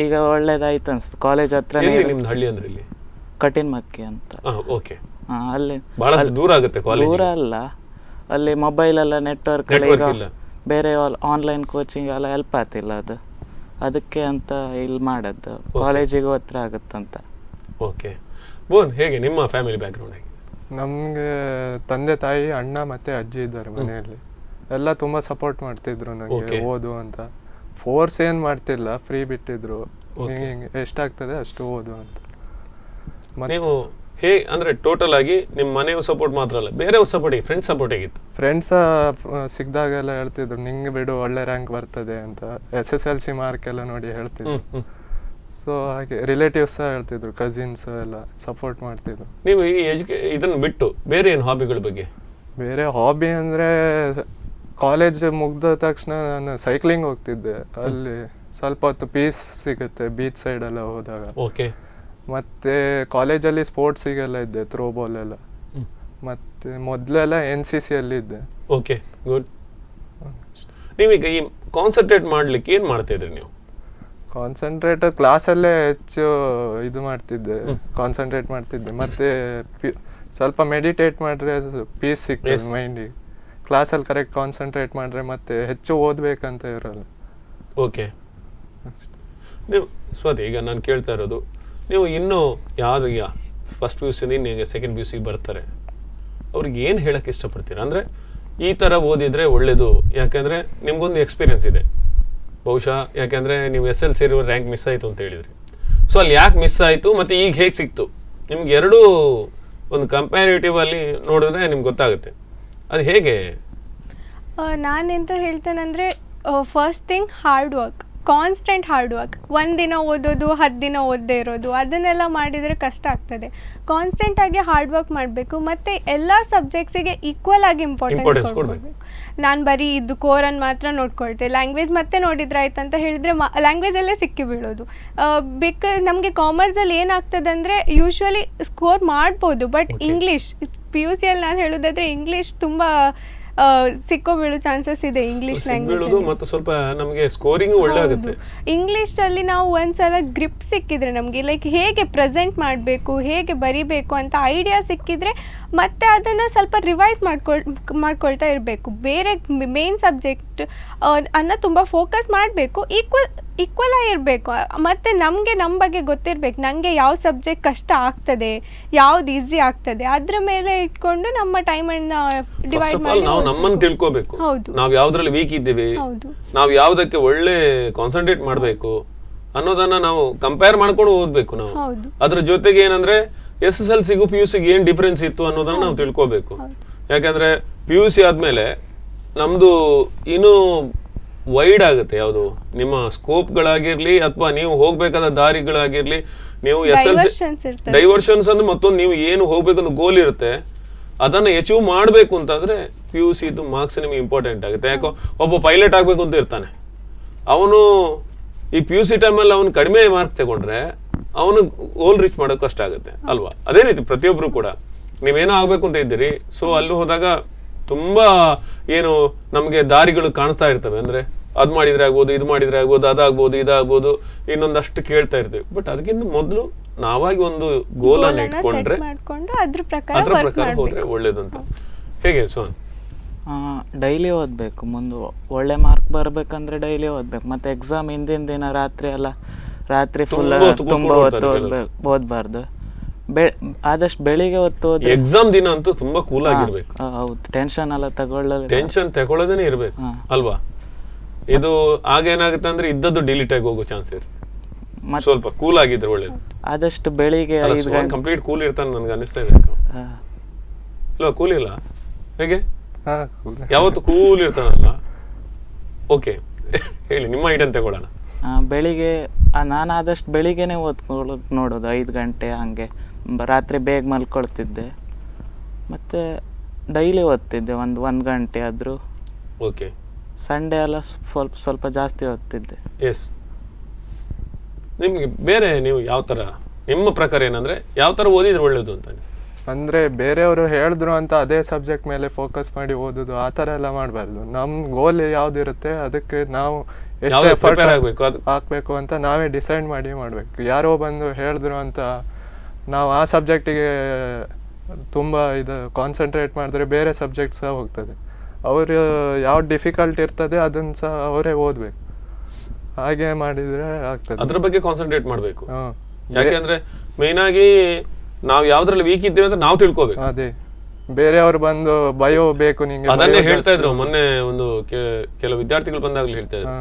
C: ಈಗ ಒಳ್ಳೇದಾಯ್ತು ಅನ್ಸುತ್ತೆ. ಕಾಲೇಜ್ ಹತ್ರನೇ.
A: ನಿಮ್ದು ಹಳ್ಳಿ ಅಂದ್ರೆ ಇಲ್ಲಿ
C: ಕಟಿನ್ಮಕ್ಕಿ ಅಂತ.
A: ಓಕೆ.
C: ಅಲ್ಲಿ
A: ಬಹಳಷ್ಟು ದೂರ ಆಗುತ್ತೆ ಕಾಲೇಜ್.
C: ದೂರ ಅಲ್ಲ, ಅಲ್ಲಿ ಮೊಬೈಲ್ ಎಲ್ಲ ನೆಟ್ವರ್ಕ್ ಎಲ್ಲ ಬೇರೆ ಆನ್ಲೈನ್ ಕೋಚಿಂಗ್ ಎಲ್ಲ ಹೆಲ್ಪ್ ಆಗ್ತಿಲ್ಲ ಅದು, ಅದಕ್ಕೆ ಅಂತ ಇಲ್ಲಿ ಮಾಡೋದು. ಕಾಲೇಜಿಗೆ ಹತ್ರ ಆಗುತ್ತಂತ.
A: ಓಕೆ. ಬೋನ್, ಹೇಗೆ ನಿಮ್ಮ ಫ್ಯಾಮಿಲಿ ಬ್ಯಾಕ್ಗ್ರೌಂಡ್ ಹೇಗೆ?
D: ನಮಗೆ ತಂದೆ ತಾಯಿ, ಅಣ್ಣ ಮತ್ತು ಅಜ್ಜಿ ಇದ್ದಾರೆ ಮನೆಯಲ್ಲಿ. ಎಲ್ಲ ತುಂಬ ಸಪೋರ್ಟ್ ಮಾಡ್ತಿದ್ರು ನನಗೆ ಓದು ಅಂತ. ಫೋರ್ಸ್ ಏನು ಮಾಡ್ತಿಲ್ಲ, ಫ್ರೀ ಬಿಟ್ಟಿದ್ರು, ಹಿಂಗೆ ಎಷ್ಟಾಗ್ತದೆ ಅಷ್ಟು ಓದು ಅಂತ.
A: ನೀವು ಅಂದರೆ ಟೋಟಲ್ ಆಗಿ ನಿಮ್ಮ ಮನೆಯವ್ರ ಸಪೋರ್ಟ್ ಮಾತ್ರ ಅಲ್ಲ, ಬೇರೆಯವ್ರ ಸಪೋರ್ಟ್, ಫ್ರೆಂಡ್ಸ್ ಸಪೋರ್ಟ್ ಹೇಗಿತ್ತು?
D: ಫ್ರೆಂಡ್ಸ ಸಿಕ್ಕಿದಾಗೆಲ್ಲ ಹೇಳ್ತಿದ್ರು ನಿಂಗೆ ಬಿಡು ಒಳ್ಳೆ ರ್ಯಾಂಕ್ ಬರ್ತದೆ ಅಂತ. SSLC ಮಾರ್ಕ್ ಎಲ್ಲ ನೋಡಿ ಹೇಳ್ತಿದ್ರು. ಸೊ ಹಾಗೆ ರಿಲೇಟಿವ್ಸ್ ಹೇಳ್ತಿದ್ರು, ಕಸಿನ್ಸ್ ಎಲ್ಲ ಸಪೋರ್ಟ್ ಮಾಡ್ತಿದ್ರು.
A: ನೀವು ಈ ಇದನ್ನು ಬಿಟ್ಟು ಬೇರೆ ಏನು ಹಾಬಿಗಳ ಬಗ್ಗೆ?
D: ಬೇರೆ ಹಾಬಿ ಅಂದರೆ ಕಾಲೇಜ್ ಮುಗ್ದ ತಕ್ಷಣ ನಾನು ಸೈಕ್ಲಿಂಗ್ ಹೋಗ್ತಿದ್ದೆ. ಅಲ್ಲಿ ಸ್ವಲ್ಪ ಹೊತ್ತು ಪೀಸ್ ಸಿಗುತ್ತೆ ಬೀಚ್ ಸೈಡೆಲ್ಲ ಹೋದಾಗ.
A: ಓಕೆ.
D: ಮತ್ತು ಕಾಲೇಜಲ್ಲಿ ಸ್ಪೋರ್ಟ್ಸಿಗೆಲ್ಲ ಇದ್ದೆ, ಥ್ರೋಬಾಲ್ ಎಲ್ಲ. ಮತ್ತು ಮೊದಲೆಲ್ಲ NCC ಇದ್ದೆ.
A: Okay, good. ನೀವೀಗ ಈ ಕಾನ್ಸಂಟ್ರೇಟ್ ಮಾಡ್ಲಿಕ್ಕೆ ಏನು ಮಾಡ್ತಾಯಿದ್ರಿ ನೀವು?
D: ಕಾನ್ಸಂಟ್ರೇಟ್ ಕ್ಲಾಸಲ್ಲೇ ಹೆಚ್ಚು ಇದು ಮಾಡ್ತಿದ್ದೆ, ಕಾನ್ಸಂಟ್ರೇಟ್ ಮಾಡ್ತಿದ್ದೆ. ಮತ್ತು ಸ್ವಲ್ಪ ಮೆಡಿಟೇಟ್ ಮಾಡಿದ್ರೆ ಪೀಸ್ ಸಿಗ್ತದೆ ಮೈಂಡಿಗೆ. ಕ್ಲಾಸಲ್ಲಿ ಕರೆಕ್ಟ್ ಕಾನ್ಸಂಟ್ರೇಟ್ ಮಾಡಿದ್ರೆ ಮತ್ತೆ ಹೆಚ್ಚು ಓದಬೇಕಂತ ಇರೋಲ್ಲ.
A: ಓಕೆ. ನೀವು ಸ್ವಾತಿ, ಈಗ ನಾನು ಕೇಳ್ತಾ ಇರೋದು, ನೀವು ಇನ್ನೂ ಯಾವುದು ಈಗ ಫಸ್ಟ್ PUC ಈಗ ಸೆಕೆಂಡ್ PUC ಬರ್ತಾರೆ, ಅವ್ರಿಗೆ ಏನು ಹೇಳಕ್ಕೆ ಇಷ್ಟಪಡ್ತೀರಾ? ಅಂದರೆ ಈ ಥರ ಓದಿದರೆ ಒಳ್ಳೆಯದು, ಯಾಕೆಂದರೆ ನಿಮ್ಗೊಂದು ಎಕ್ಸ್ಪೀರಿಯನ್ಸ್ ಇದೆ ಬಹುಶಃ. ಯಾಕೆಂದರೆ ನೀವು SLC ಇರುವ ರ್ಯಾಂಕ್ ಮಿಸ್ ಆಯಿತು ಅಂತ ಹೇಳಿದ್ರಿ. ಸೊ ಅಲ್ಲಿ ಯಾಕೆ ಮಿಸ್ ಆಯಿತು ಮತ್ತು ಈಗ ಹೇಗೆ ಸಿಕ್ತು ನಿಮ್ಗೆ, ಎರಡೂ ಒಂದು ಕಂಪ್ಯಾರಿಟಿವ್ ಅಲ್ಲಿ ನೋಡಿದ್ರೆ ನಿಮ್ಗೆ ಗೊತ್ತಾಗುತ್ತೆ. ಅದು ಹೇಗೆ?
B: ನಾನೆಂತ ಹೇಳ್ತೇನೆಂದರೆ, first thing hard work, constant hard work. ಒಂದಿನ ಓದೋದು 10 ದಿನ ಓದದೇ ಇರೋದು, ಅದನ್ನೆಲ್ಲ ಮಾಡಿದರೆ ಕಷ್ಟ ಆಗ್ತದೆ. ಕಾನ್ಸ್ಟೆಂಟಾಗಿ ಹಾರ್ಡ್ ವರ್ಕ್ ಮಾಡಬೇಕು. ಮತ್ತು ಎಲ್ಲ ಸಬ್ಜೆಕ್ಟ್ಸಿಗೆ ಈಕ್ವಲ್ ಆಗಿ ಇಂಪಾರ್ಟೆನ್ಸ್ ಕೊಡಬೇಕು. ನಾನು ಬರೀ ಇದು ಕೋರನ್ನು ಮಾತ್ರ ನೋಡ್ಕೊಳ್ತೆ, ಲ್ಯಾಂಗ್ವೇಜ್ ಮತ್ತೆ ನೋಡಿದ್ರೆ ಆಯ್ತು ಅಂತ ಹೇಳಿದರೆ ಲ್ಯಾಂಗ್ವೇಜಲ್ಲೇ ಸಿಕ್ಕಿ ಬೀಳೋದು. ನಮಗೆ ಕಾಮರ್ಸಲ್ಲಿ ಏನಾಗ್ತದೆ ಅಂದರೆ ಯೂಶ್ವಲಿ ಸ್ಕೋರ್ ಮಾಡ್ಬೋದು, ಬಟ್ ಇಂಗ್ಲೀಷ್ PUCಯಲ್ಲಿ ನಾನು ಹೇಳೋದಾದರೆ ಇಂಗ್ಲೀಷ್ ತುಂಬ ಸಿಕ್ಕೋ ಬೀಳೋ ಚಾನ್ಸಸ್ ಇದೆ. ಇಂಗ್ಲೀಷ್ ಲ್ಯಾಂಗ್ವೇಜ್
A: ಮತ್ತು ಸ್ವಲ್ಪ ನಮಗೆ ಸ್ಕೋರಿಂಗ್ ಒಳ್ಳೆ ಆಗುತ್ತೆ.
B: ಇಂಗ್ಲೀಷಲ್ಲಿ ನಾವು ಒಂದ್ಸಲ ಗ್ರಿಪ್ ಸಿಕ್ಕಿದ್ರೆ ನಮಗೆ, ಲೈಕ್ ಹೇಗೆ ಪ್ರೆಸೆಂಟ್ ಮಾಡಬೇಕು, ಹೇಗೆ ಬರಿಬೇಕು ಅಂತ ಐಡಿಯಾ ಸಿಕ್ಕಿದ್ರೆ ಮತ್ತೆ ಅದನ್ನು ಸ್ವಲ್ಪ ರಿವೈಸ್ ಮಾಡ್ಕೊಳ್ತಾ ಇರಬೇಕು. ಬೇರೆ ಮೇನ್ ಸಬ್ಜೆಕ್ಟ್ ಅನ್ನ ತುಂಬ ಫೋಕಸ್ ಮಾಡಬೇಕು, ಈಕ್ವಲ್ ಆಗಿರಬೇಕು. ಮತ್ತು ನಮಗೆ ನಮ್ಮ ಬಗ್ಗೆ ಗೊತ್ತಿರಬೇಕು, ನನಗೆ ಯಾವ ಸಬ್ಜೆಕ್ಟ್ ಕಷ್ಟ ಆಗ್ತದೆ, ಯಾವ್ದು ಈಸಿ ಆಗ್ತದೆ, ಅದ್ರ ಮೇಲೆ ಇಟ್ಕೊಂಡು ನಮ್ಮ ಟೈಮನ್ನು ಡಿವೈಡ್ ಮಾಡಿ
A: ನಾವು ನಮ್ಮನ್ನು ತಿಳ್ಕೋಬೇಕು. ನಾವು ಯಾವ್ದ್ರಲ್ಲಿ ವೀಕ್ ಇದ್ದೀವಿ, ನಾವು ಯಾವ್ದಕ್ಕೆ ಒಳ್ಳೆ ಕಾನ್ಸಂಟ್ರೇಟ್ ಮಾಡಬೇಕು ಅನ್ನೋದನ್ನ ನಾವು ಕಂಪೇರ್ ಮಾಡ್ಕೊಂಡು ಓದ್ಬೇಕು. ನಾವು ಅದ್ರ ಜೊತೆಗೆ ಏನಂದ್ರೆ SSLCಗೂ PUCಗೆ ಏನ್ ಡಿಫ್ರೆನ್ಸ್ ಇತ್ತು ಅನ್ನೋದನ್ನ ನಾವು ತಿಳ್ಕೋಬೇಕು. ಯಾಕಂದ್ರೆ PUC ಆದ್ಮೇಲೆ ನಮ್ದು ಇನ್ನೂ ವೈಡ್ ಆಗುತ್ತೆ. ಯಾವುದು ನಿಮ್ಮ ಸ್ಕೋಪ್ಗಳಾಗಿರ್ಲಿ ಅಥವಾ ನೀವು ಹೋಗ್ಬೇಕಾದ ದಾರಿಗಳಾಗಿರ್ಲಿ, ನೀವು ಡೈವರ್ಷನ್ಸ್ ಅಂದ್ರೆ ಮತ್ತೊಂದು ನೀವು ಏನು ಹೋಗ್ಬೇಕಂತ ಗೋಲ್ ಇರುತ್ತೆ, ಅದನ್ನ ಅಚೀವ್ ಮಾಡಬೇಕು ಅಂತಾದ್ರೆ PUCದು ಮಾರ್ಕ್ಸ್ ನಿಮಗೆ ಇಂಪಾರ್ಟೆಂಟ್ ಆಗುತ್ತೆ. ಯಾಕೋ ಒಬ್ಬ ಪೈಲಟ್ ಆಗ್ಬೇಕು ಅಂತ ಇರ್ತಾನೆ, ಅವನು ಈ PUC ಟೈಮಲ್ಲಿ ಅವನು ಕಡಿಮೆ ಮಾರ್ಕ್ಸ್ ತಗೊಂಡ್ರೆ ಅವನು ಗೋಲ್ ರೀಚ್ ಮಾಡೋಕೆ ಕಷ್ಟ ಆಗುತ್ತೆ ಅಲ್ವಾ? ಅದೇ ರೀತಿ ಪ್ರತಿಯೊಬ್ರು ಕೂಡ ನೀವೇನೋ ಆಗ್ಬೇಕು ಅಂತ ಇದ್ದೀರಿ, ಸೊ ಅಲ್ಲಿ ಹೋದಾಗ ತುಂಬಾ ಏನು ನಮಗೆ ದಾರಿಗಳು ಕಾಣಿಸ್ತಾ ಇರ್ತವೆ. ಅಂದ್ರೆ ಅದ್ ಮಾಡಿದ್ರೆ ಆಗ್ಬೋದು, ಇದು ಮಾಡಿದ್ರೆ ಆಗ್ಬೋದು, ಅದಾಗ್ಬೋದು, ಇದಾಗ್ಬೋದು, ಇನ್ನೊಂದಷ್ಟು ಕೇಳ್ತಾ ಇರ್ತೀವಿ. ಬಟ್ ಅದಕ್ಕಿಂತ ಮೊದಲು ನಾವಾಗಿ ಒಂದು ಗೋಲ್ ಅನ್ನು ಇಟ್ಕೊಂಡ್ರೆ ಅದ್ರ ಪ್ರಕಾರ ಹೋದ್ರೆ ಒಳ್ಳೇದಂತ. ಹೇಗೆ ಸೋನ್?
C: ಡೈಲಿ ಓದಬೇಕು. ಮುಂದೆ ಒಳ್ಳೆ ಮಾರ್ಕ್ ಬರ್ಬೇಕಂದ್ರೆ ಡೈಲಿ ಓದ್ಬೇಕು. ಮತ್ತೆ ಎಕ್ಸಾಮ್ ಹಿಂದಿನ ದಿನ ರಾತ್ರಿ ಫುಲ್ ತುಂಬಾ ಹೊತ್ತು ಓದ್ಬಾರ್ದು. ಆದಷ್ಟು ಬೆಳಿಗ್ಗೆ ಹೊತ್ತು
A: ಎಕ್ಸಾಮ್ ದಿನ ಅಂತೂ ತುಂಬಾ ಕೂಲ್ ಆಗಿರ್ಬೇಕು.
C: ಹೌದು, ಟೆನ್ಷನ್ ಎಲ್ಲ
A: ಟೆನ್ಷನ್ ತಗೊಳ್ಳೋದೇನೆ ಇರ್ಬೇಕು ಅಲ್ವಾ? ಇದು ಆಗೇನಾಗುತ್ತೆ ಅಂದ್ರೆ ಇದ್ದದ್ದು ಡಿಲೀಟ್ ಆಗಿ ಹೋಗೋ ಚಾನ್ಸ್ ಇರುತ್ತೆ. ಸ್ವಲ್ಪ ಕೂಲ್ ಆಗಿದ್ರೆ ಒಳ್ಳೇದು.
C: ಆದಷ್ಟು ಬೆಳಿಗ್ಗೆ
A: ಕಂಪ್ಲೀಟ್ ಕೂಲ್ ಇರ್ತಾನೆ ನನ್ಗೆ ಅನಿಸ್ತಾ ಇದೆ. ಇಲ್ಲ ಕೂಲ್ ಇಲ್ಲ, ಹೇಗೆ ಯಾವತ್ತು ಕೂಲ್ ಇರ್ತಾನಲ್ಲ? ಓಕೆ, ಹೇಳಿ ನಿಮ್ಮ ಐಟನ್ ತಗೊಳ್ಳೋಣ.
C: ಬೆಳಿಗ್ಗೆ ನಾನು ಆದಷ್ಟು ಬೆಳಿಗ್ಗೆನೇ ಓದ್ಕೊಳ್ಳೋದು ನೋಡೋದು 5 ಗಂಟೆ ಹಾಗೆ. ರಾತ್ರಿ ಬೇಗ ಮಲ್ಕೊಳ್ತಿದ್ದೆ. ಮತ್ತು ಡೈಲಿ ಓದ್ತಿದ್ದೆ ಒಂದು ಗಂಟೆ ಆದರೂ.
A: ಓಕೆ.
C: ಸಂಡೇ ಎಲ್ಲ ಸ್ವಲ್ಪ ಜಾಸ್ತಿ ಓದ್ತಿದ್ದೆ.
A: ಎಸ್. ನಿಮಗೆ ಬೇರೆ ನೀವು ಯಾವ ಥರ, ನಿಮ್ಮ ಪ್ರಕಾರ ಏನಂದರೆ ಯಾವ ಥರ ಓದಿದ್ರೆ ಒಳ್ಳೇದು ಅಂತ ಅನಿಸುತ್ತೆ?
D: ಅಂದರೆ ಬೇರೆಯವರು ಹೇಳಿದ್ರು ಅಂತ ಅದೇ ಸಬ್ಜೆಕ್ಟ್ ಮೇಲೆ ಫೋಕಸ್ ಮಾಡಿ ಓದೋದು ಆ ಥರ ಎಲ್ಲ ಮಾಡಬಾರ್ದು. ನಮ್ಮ ಗೋಲ್ ಯಾವುದಿರುತ್ತೆ ಅದಕ್ಕೆ ನಾವು ಎಷ್ಟು ಎಫರ್ಟ್ ಹಾಕಬೇಕು ಅಂತ ನಾವೇ ಡಿಸೈಡ್ ಮಾಡಿ ಮಾಡಬೇಕು. ಯಾರೋ ಬಂದು ಹೇಳಿದ್ರು ಅಂತ ನಾವು ಆ ಸಬ್ಜೆಕ್ಟಿಗೆ ತುಂಬ ಇದು ಕಾನ್ಸಂಟ್ರೇಟ್ ಮಾಡಿದ್ರೆ ಬೇರೆ ಸಬ್ಜೆಕ್ಟ್ ಸಹ ಹೋಗ್ತದೆ. ಅವರು ಯಾವ್ದು ಡಿಫಿಕಲ್ಟ್ ಇರ್ತದೆ ಅದನ್ನು ಸಹ ಅವರೇ ಓದಬೇಕು. ಹಾಗೆ ಮಾಡಿದರೆ ಆಗ್ತದೆ.
A: ಅದ್ರ ಬಗ್ಗೆ ಕಾನ್ಸಂಟ್ರೇಟ್ ಮಾಡಬೇಕು. ಯಾಕೆಂದರೆ ಮೇಯ್ನಾಗಿ ನಾವು ಯಾವ್ದ್ರಲ್ಲಿ ವೀಕ್ ಇದ್ದೇವೆ ಅಂತ ನಾವು ತಿಳ್ಕೊಬೇಕು.
D: ಅದೇ ಬೇರೆಯವರು ಬಂದು ಬಯೋ ಬೇಕು ನಿಂಗೆ
A: ಅದನ್ನೇ ಹೇಳ್ತಾ ಇದ್ರು ಮೊನ್ನೆ ಒಂದು ಕೆಲವು ವಿದ್ಯಾರ್ಥಿಗಳು ಬಂದಾಗ್ಲಿ ಹೇಳ್ತಾ ಇದ್ರು,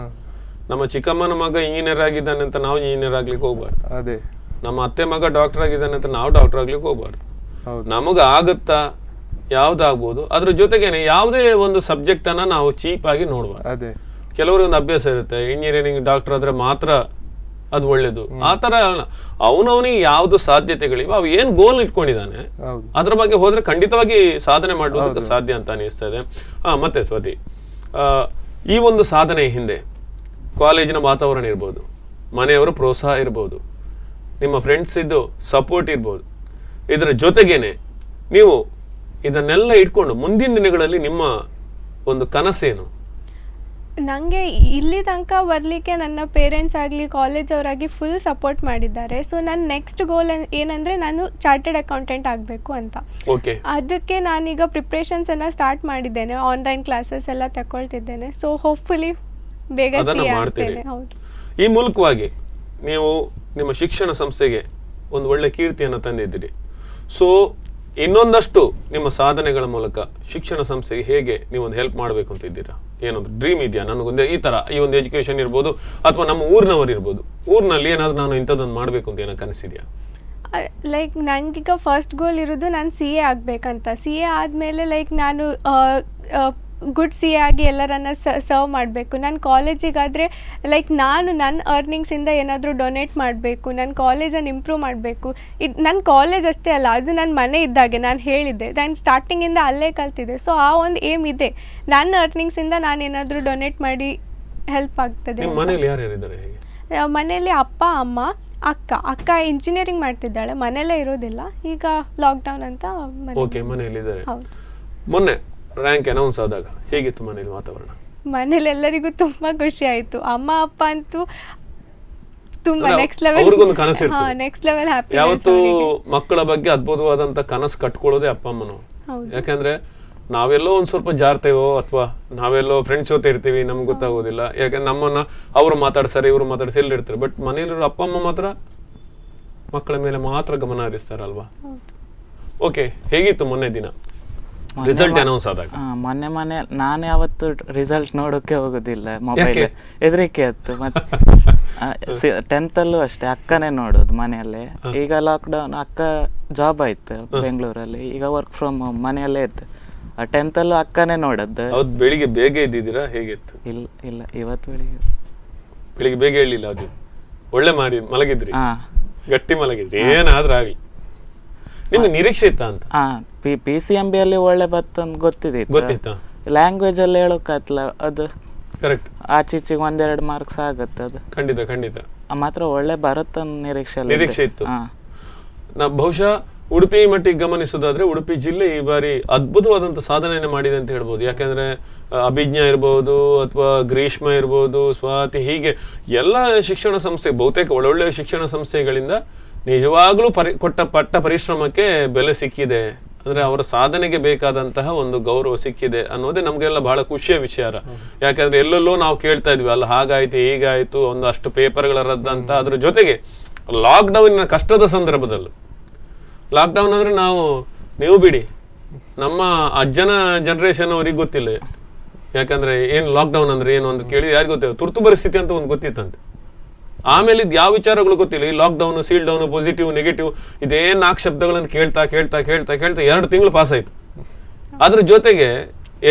A: ನಮ್ಮ ಚಿಕ್ಕಮ್ಮನ ಮಗ ಇಂಜಿನಿಯರ್ ಆಗಿದ್ದಾನೆ ಅಂತ ನಾವು ಇಂಜಿನಿಯರ್ ಆಗ್ಲಿಕ್ಕೆ ಹೋಗ್ಬಾರ್ದು.
D: ಅದೇ
A: ನಮ್ಮ ಅತ್ತೆ ಮಗ ಡಾಕ್ಟರ್ ಆಗಿದ್ದಾನೆ ಅಂತ ನಾವು ಡಾಕ್ಟರ್ ಆಗ್ಲಿಕ್ಕೆ ಹೋಗ್ಬಾರ್ದು. ನಮಗ ಆಗುತ್ತಾ ಯಾವ್ದಾಗ್ಬೋದು, ಅದ್ರ ಜೊತೆಗೇನೆ ಯಾವುದೇ ಒಂದು ಸಬ್ಜೆಕ್ಟ್ ಅನ್ನ ನಾವು ಚೀಪ್ ಆಗಿ ನೋಡ್ಬಾರ್ದು.
D: ಅದೇ
A: ಕೆಲವರಿಗೆ ಒಂದು ಅಭ್ಯಾಸ ಇರುತ್ತೆ, ಇಂಜಿನಿಯರಿಂಗ್ ಡಾಕ್ಟರ್ ಆದ್ರೆ ಮಾತ್ರ ಅದು ಒಳ್ಳೇದು. ಆ ತರ ಅವನವನಿಗೆ ಯಾವ್ದು ಸಾಧ್ಯತೆಗಳಿವೆ, ಅವು ಏನ್ ಗೋಲ್ ಇಟ್ಕೊಂಡಿದ್ದಾನೆ ಅದ್ರ ಬಗ್ಗೆ ಹೋದ್ರೆ ಖಂಡಿತವಾಗಿ ಸಾಧನೆ ಮಾಡೋದಕ್ಕೆ ಸಾಧ್ಯ ಅಂತ ಅನಿಸ್ತಾ ಇದೆ. ಮತ್ತೆ ಸ್ವಾತಿ, ಈ ಒಂದು ಸಾಧನೆ ಹಿಂದೆ ಕಾಲೇಜಿನ ವಾತಾವರಣ ಇರ್ಬೋದು, ಮನೆಯವರ ಪ್ರೋತ್ಸಾಹ ಇರ್ಬೋದು, ನಿಮ್ಮ ಫ್ರೆಂಡ್ಸ್ ಇದ್ದು ಸಪೋರ್ಟ್ ಇರ್ಬೋದು, ಇದರ ಜೊತೆಗೇನೆ ನೀವು ಇದನ್ನೆಲ್ಲ ಇಟ್ಕೊಂಡು ಮುಂದಿನ ದಿನಗಳಲ್ಲಿ ನಿಮ್ಮ ಒಂದು ಕನಸೇನು?
B: ನನಗೆ ಇಲ್ಲಿ ತನಕ ಬರಲಿಕ್ಕೆ ನನ್ನ ಪೇರೆಂಟ್ಸ್ ಆಗಲಿ ಕಾಲೇಜ್ ಅವರಾಗಿ ಫುಲ್ ಸಪೋರ್ಟ್ ಮಾಡಿದ್ದಾರೆ. ಸೊ ನನ್ನ ನೆಕ್ಸ್ಟ್ ಗೋಲ್ ಏನಂದರೆ ನಾನು ಚಾರ್ಟೆಡ್ ಅಕೌಂಟೆಂಟ್ ಆಗಬೇಕು ಅಂತ.
A: ಓಕೆ.
B: ಅದಕ್ಕೆ ನಾನೀಗ ಪ್ರಿಪ್ರೇಷನ್ಸ್ ಎಲ್ಲ ಸ್ಟಾರ್ಟ್ ಮಾಡಿದ್ದೇನೆ, ಆನ್ಲೈನ್ ಕ್ಲಾಸಸ್ ಎಲ್ಲ ತಗೊಳ್ತಿದ್ದೇನೆ. ಸೊ ಹೋಪ್ಫುಲಿ ಬೇಗ ಮಾಡ್ತೇನೆ. ಹೌದು.
A: ಈ ಮೂಲಕವಾಗಿ ನೀವು ನಿಮ್ಮ ಶಿಕ್ಷಣ ಸಂಸ್ಥೆಗೆ ಒಂದು ಒಳ್ಳೆ ಕೀರ್ತಿಯನ್ನು ತಂದಿದ್ದೀರಿ. ಸೊ ಇನ್ನೊಂದಷ್ಟು ನಿಮ್ಮ ಸಾಧನೆಗಳ ಮೂಲಕ ಶಿಕ್ಷಣ ಸಂಸ್ಥೆಗೆ ಹೇಗೆ ನೀವೊಂದು ಹೆಲ್ಪ್ ಮಾಡಬೇಕು ಅಂತ ಇದ್ದೀರಾ? ಏನೊಂದು ಡ್ರೀಮ್ ಇದೆಯಾ? ನನಗೊಂದು ಈ ಥರ ಈ ಒಂದು ಎಜುಕೇಷನ್ ಇರ್ಬೋದು, ಅಥವಾ ನಮ್ಮ ಊರಿನವರು ಇರ್ಬೋದು, ಊರಿನಲ್ಲಿ ಏನಾದರೂ ನಾನು ಇಂಥದ್ದೊಂದು ಮಾಡಬೇಕು ಅಂತ ಏನೋ ಕನಸಿದೆಯಾ?
B: ಲೈಕ್ ನನಗೀಗ ಫಸ್ಟ್ ಗೋಲ್ ಇರೋದು ನಾನು CA ಆಗಬೇಕಂತ. CA ಆದಮೇಲೆ ಲೈಕ್ ನಾನು ಗುಡ್ CA ಆಗಿ ಎಲ್ಲರನ್ನ ಸರ್ವ್ ಮಾಡಬೇಕು. ನನ್ನ ಕಾಲೇಜಿಗಾದರೆ ಲೈಕ್ ನಾನು ನನ್ನ ಅರ್ನಿಂಗ್ಸಿಂದ ಏನಾದರೂ ಡೊನೇಟ್ ಮಾಡಬೇಕು, ನನ್ನ ಕಾಲೇಜನ್ನು ಇಂಪ್ರೂವ್ ಮಾಡಬೇಕು. ಇದು ನನ್ನ ಕಾಲೇಜ್ ಅಷ್ಟೇ ಅಲ್ಲ, ಅದು ನನ್ನ ಮನೆ ಇದ್ದಾಗೆ. ನಾನು ಹೇಳಿದ್ದೆ, ನಾನು ಸ್ಟಾರ್ಟಿಂಗಿಂದ ಅಲ್ಲೇ ಕಲ್ತಿದ್ದೆ. ಸೊ ಆ ಒಂದು ಏಮ್ ಇದೆ, ನನ್ನ ಅರ್ನಿಂಗ್ಸಿಂದ ನಾನು ಏನಾದರೂ ಡೊನೇಟ್ ಮಾಡಿ ಹೆಲ್ಪ್ ಆಗ್ತದೆ.
A: ಮನೆಯಲ್ಲಿ ಯಾರ್ಯಾರಿದ್ದಾರೆ?
B: ಮನೆಯಲ್ಲಿ ಅಪ್ಪ, ಅಮ್ಮ, ಅಕ್ಕ ಇಂಜಿನಿಯರಿಂಗ್ ಮಾಡ್ತಿದ್ದಾಳೆ, ಮನೆಯಲ್ಲೇ ಇರೋದಿಲ್ಲ. ಈಗ ಲಾಕ್ಡೌನ್ ಅಂತ
A: ಮನೆಯಲ್ಲಿದ್ದಾರೆ.
B: ಹೌದು.
A: ಮೊನ್ನೆ ರ್ಯಾಂಕ್ ಅನೌನ್ಸ್ ಆದಾಗ ಹೇಗಿತ್ತು ಮನೇಲಿ ವಾತಾವರಣ?
B: ಮನೇಲಿ ಎಲ್ಲರಿಗೂ ತುಂಬಾ ಖುಷಿ ಆಯ್ತು. ಅಮ್ಮ ಅಪ್ಪ ಅಂತೂ ತುಂಬಾ ನೆಕ್ಸ್ಟ್ ಲೆವೆಲ್ ಹ್ಯಾಪಿ.
A: ಯಾವತ್ತು ಮಕ್ಕಳ ಬಗ್ಗೆ ಅದ್ಭುತವಾದಂತ ಕನಸು ಕಟ್ಕೊಳ್ಳೋದೇ ಅಪ್ಪ ಅಮ್ಮನು. ಯಾಕಂದ್ರೆ ನಾವೆಲ್ಲೋ ಒಂದ್ ಸ್ವಲ್ಪ ಜಾರ್ತೇವೋ ಅಥವಾ ನಾವೆಲ್ಲೋ ಫ್ರೆಂಡ್ಸ್ ಜೊತೆ ಇರ್ತೀವಿ, ನಮ್ಗೆ ಗೊತ್ತಾಗೋದಿಲ್ಲ. ಯಾಕಂದ್ರೆ ನಮ್ಮನ್ನ ಅವ್ರು ಮಾತಾಡ್ತಾರೆ, ಇವ್ರು ಮಾತಾಡ್ಸಿ ಎಲ್ಲ ಇರ್ತಾರೆ. ಬಟ್ ಮನೇಲಿರೋ ಅಪ್ಪ ಅಮ್ಮ ಮಾತ್ರ ಮಕ್ಕಳ ಮೇಲೆ ಮಾತ್ರ ಗಮನ ಹರಿಸ್ತಾರಲ್ವಾ? ಓಕೆ, ಹೇಗಿತ್ತು ಮೊನ್ನೆ ದಿನ ರಿಸಲ್ಟ್ ಅನೌನ್ಸ್ ಆದಾಗ?
C: ಮೊನ್ನೆ ನಾನು ಯಾವತ್ತು ರಿಸಲ್ಟ್ ನೋಡೋಕೆ ಹೋಗೋದಿಲ್ಲ, ಮೊಬೈಲ್ ಹೆದರಿಕೆ ಆಯ್ತು. ಮತ್ತೆ 10th ಅಲ್ಲೂ ಅಷ್ಟೇ ಅಕ್ಕನೇ ನೋಡೋದು ಮನೆಯಲ್ಲೇ. ಈಗ ಲಾಕ್ಡೌನ್, ಅಕ್ಕ ಜಾಬ್ ಆಯ್ತು ಬೆಂಗಳೂರಲ್ಲಿ, ಈಗ ವರ್ಕ್ ಫ್ರಮ್ ಹೋಮ್ ಮನೆಯಲ್ಲೇ ಇತ್ತು. 10th ಅಲ್ಲೂ ಅಕ್ಕನೇ ನೋಡದ್ದು.
A: ಹೌದು. ಬೆಳಿಗ್ಗೆ ಬೇಗ ಇದ್ದಿದ್ದೀರಾ? ಹೇಗಿತ್ತು?
C: ಇಲ್ಲ ಇವತ್ತು ಬೆಳಿಗ್ಗೆ
A: ಬೇಗ ಹೇಳಿಲ್ಲ. ಅದು ಒಳ್ಳೆ ಮಾಡಿ ಮಲಗಿದ್ರಿ, ಗಟ್ಟಿ ಮಲಗಿದ್ರಿ, ಏನಾದ್ರೂ ಆಗ್ಲಿ. ನಿಮ್ಗೆ ನಿರೀಕ್ಷೆ ಇತ್ತಾ ಅಂತ?
C: PCMB ಅಲ್ಲಿ ಒಳ್ಳೆ ಬತ್ತಂತ ಗೊತ್ತಿತ್ತು. ಲ್ಯಾಂಗ್ವೇಜ್ ಅಲ್ಲಿ ಹೇಳೋಕಾತ್ಲ, ಅದು
A: ಕರೆಕ್ಟ್.
C: ಆಚೀಚೆಗೆ 1-2 ಮಾರ್ಕ್ಸ್ ಆಗುತ್ತೆ. ಅದು
A: ಖಂಡಿತ
C: ಮಾತ್ರ ಒಳ್ಳೆ ಬರುತ್ತಂತ ನಿರೀಕ್ಷೆ ಇತ್ತು.
A: ಬಹುಶಃ ಉಡುಪಿ ಮಟ್ಟಿಗೆ ಗಮನಿಸೋದಾದ್ರೆ ಉಡುಪಿ ಜಿಲ್ಲೆ ಈ ಬಾರಿ ಅದ್ಭುತವಾದಂತ ಸಾಧನೆಯನ್ನು ಮಾಡಿದೆ ಅಂತ ಹೇಳ್ಬೋದು. ಯಾಕಂದ್ರೆ ಅಭಿಜ್ಞಾ ಇರ್ಬೋದು, ಅಥವಾ ಗ್ರೀಷ್ಮ ಇರ್ಬೋದು, ಸ್ವಾತಿ, ಹೀಗೆ ಎಲ್ಲ ಶಿಕ್ಷಣ ಸಂಸ್ಥೆ, ಬಹುತೇಕ ಒಳ್ಳೊಳ್ಳೆ ಶಿಕ್ಷಣ ಸಂಸ್ಥೆಗಳಿಂದ ನಿಜವಾಗ್ಲೂ ಪಟ್ಟ ಪರಿಶ್ರಮಕ್ಕೆ ಬೆಲೆ ಸಿಕ್ಕಿದೆ. ಅಂದ್ರೆ ಅವರ ಸಾಧನೆಗೆ ಬೇಕಾದಂತಹ ಒಂದು ಗೌರವ ಸಿಕ್ಕಿದೆ ಅನ್ನೋದೇ ನಮ್ಗೆಲ್ಲ ಬಹಳ ಖುಷಿಯ ವಿಚಾರ. ಯಾಕಂದ್ರೆ ಎಲ್ಲೆಲ್ಲೋ ನಾವು ಕೇಳ್ತಾ ಇದ್ವಿ, ಅಲ್ಲ ಹಾಗಾಯ್ತು ಹೀಗಾಯ್ತು, ಒಂದಷ್ಟು ಪೇಪರ್ಗಳ ರದ್ದಂತ. ಅದ್ರ ಜೊತೆಗೆ ಲಾಕ್ಡೌನ್ ಕಷ್ಟದ ಸಂದರ್ಭದಲ್ಲೂ, ಲಾಕ್ಡೌನ್ ಅಂದ್ರೆ ನೀವು ಬಿಡಿ, ನಮ್ಮ ಅಜ್ಜನ ಜನರೇಷನ್ ಅವ್ರಿಗೆ ಗೊತ್ತಿಲ್ಲ. ಯಾಕಂದ್ರೆ ಏನು ಲಾಕ್ಡೌನ್ ಅಂದ್ರೆ ಏನು ಅಂತ ಕೇಳಿ ಯಾರಿಗೂ ಗೊತ್ತಿಲ್ಲ. ತುರ್ತು ಪರಿಸ್ಥಿತಿ ಅಂತ ಒಂದು ಗೊತ್ತಿತ್ತಂತೆ. ಆಮೇಲೆ ಇದು ಯಾವ ವಿಚಾರಗಳು ಗೊತ್ತಿಲ್ಲ. ಈ lockdown, seal down, positive, negative, ಇದೇ 4 ಶಬ್ದಗಳನ್ನು ಕೇಳ್ತಾ 2 ತಿಂಗಳು ಪಾಸ್ ಆಯ್ತು. ಅದ್ರ ಜೊತೆಗೆ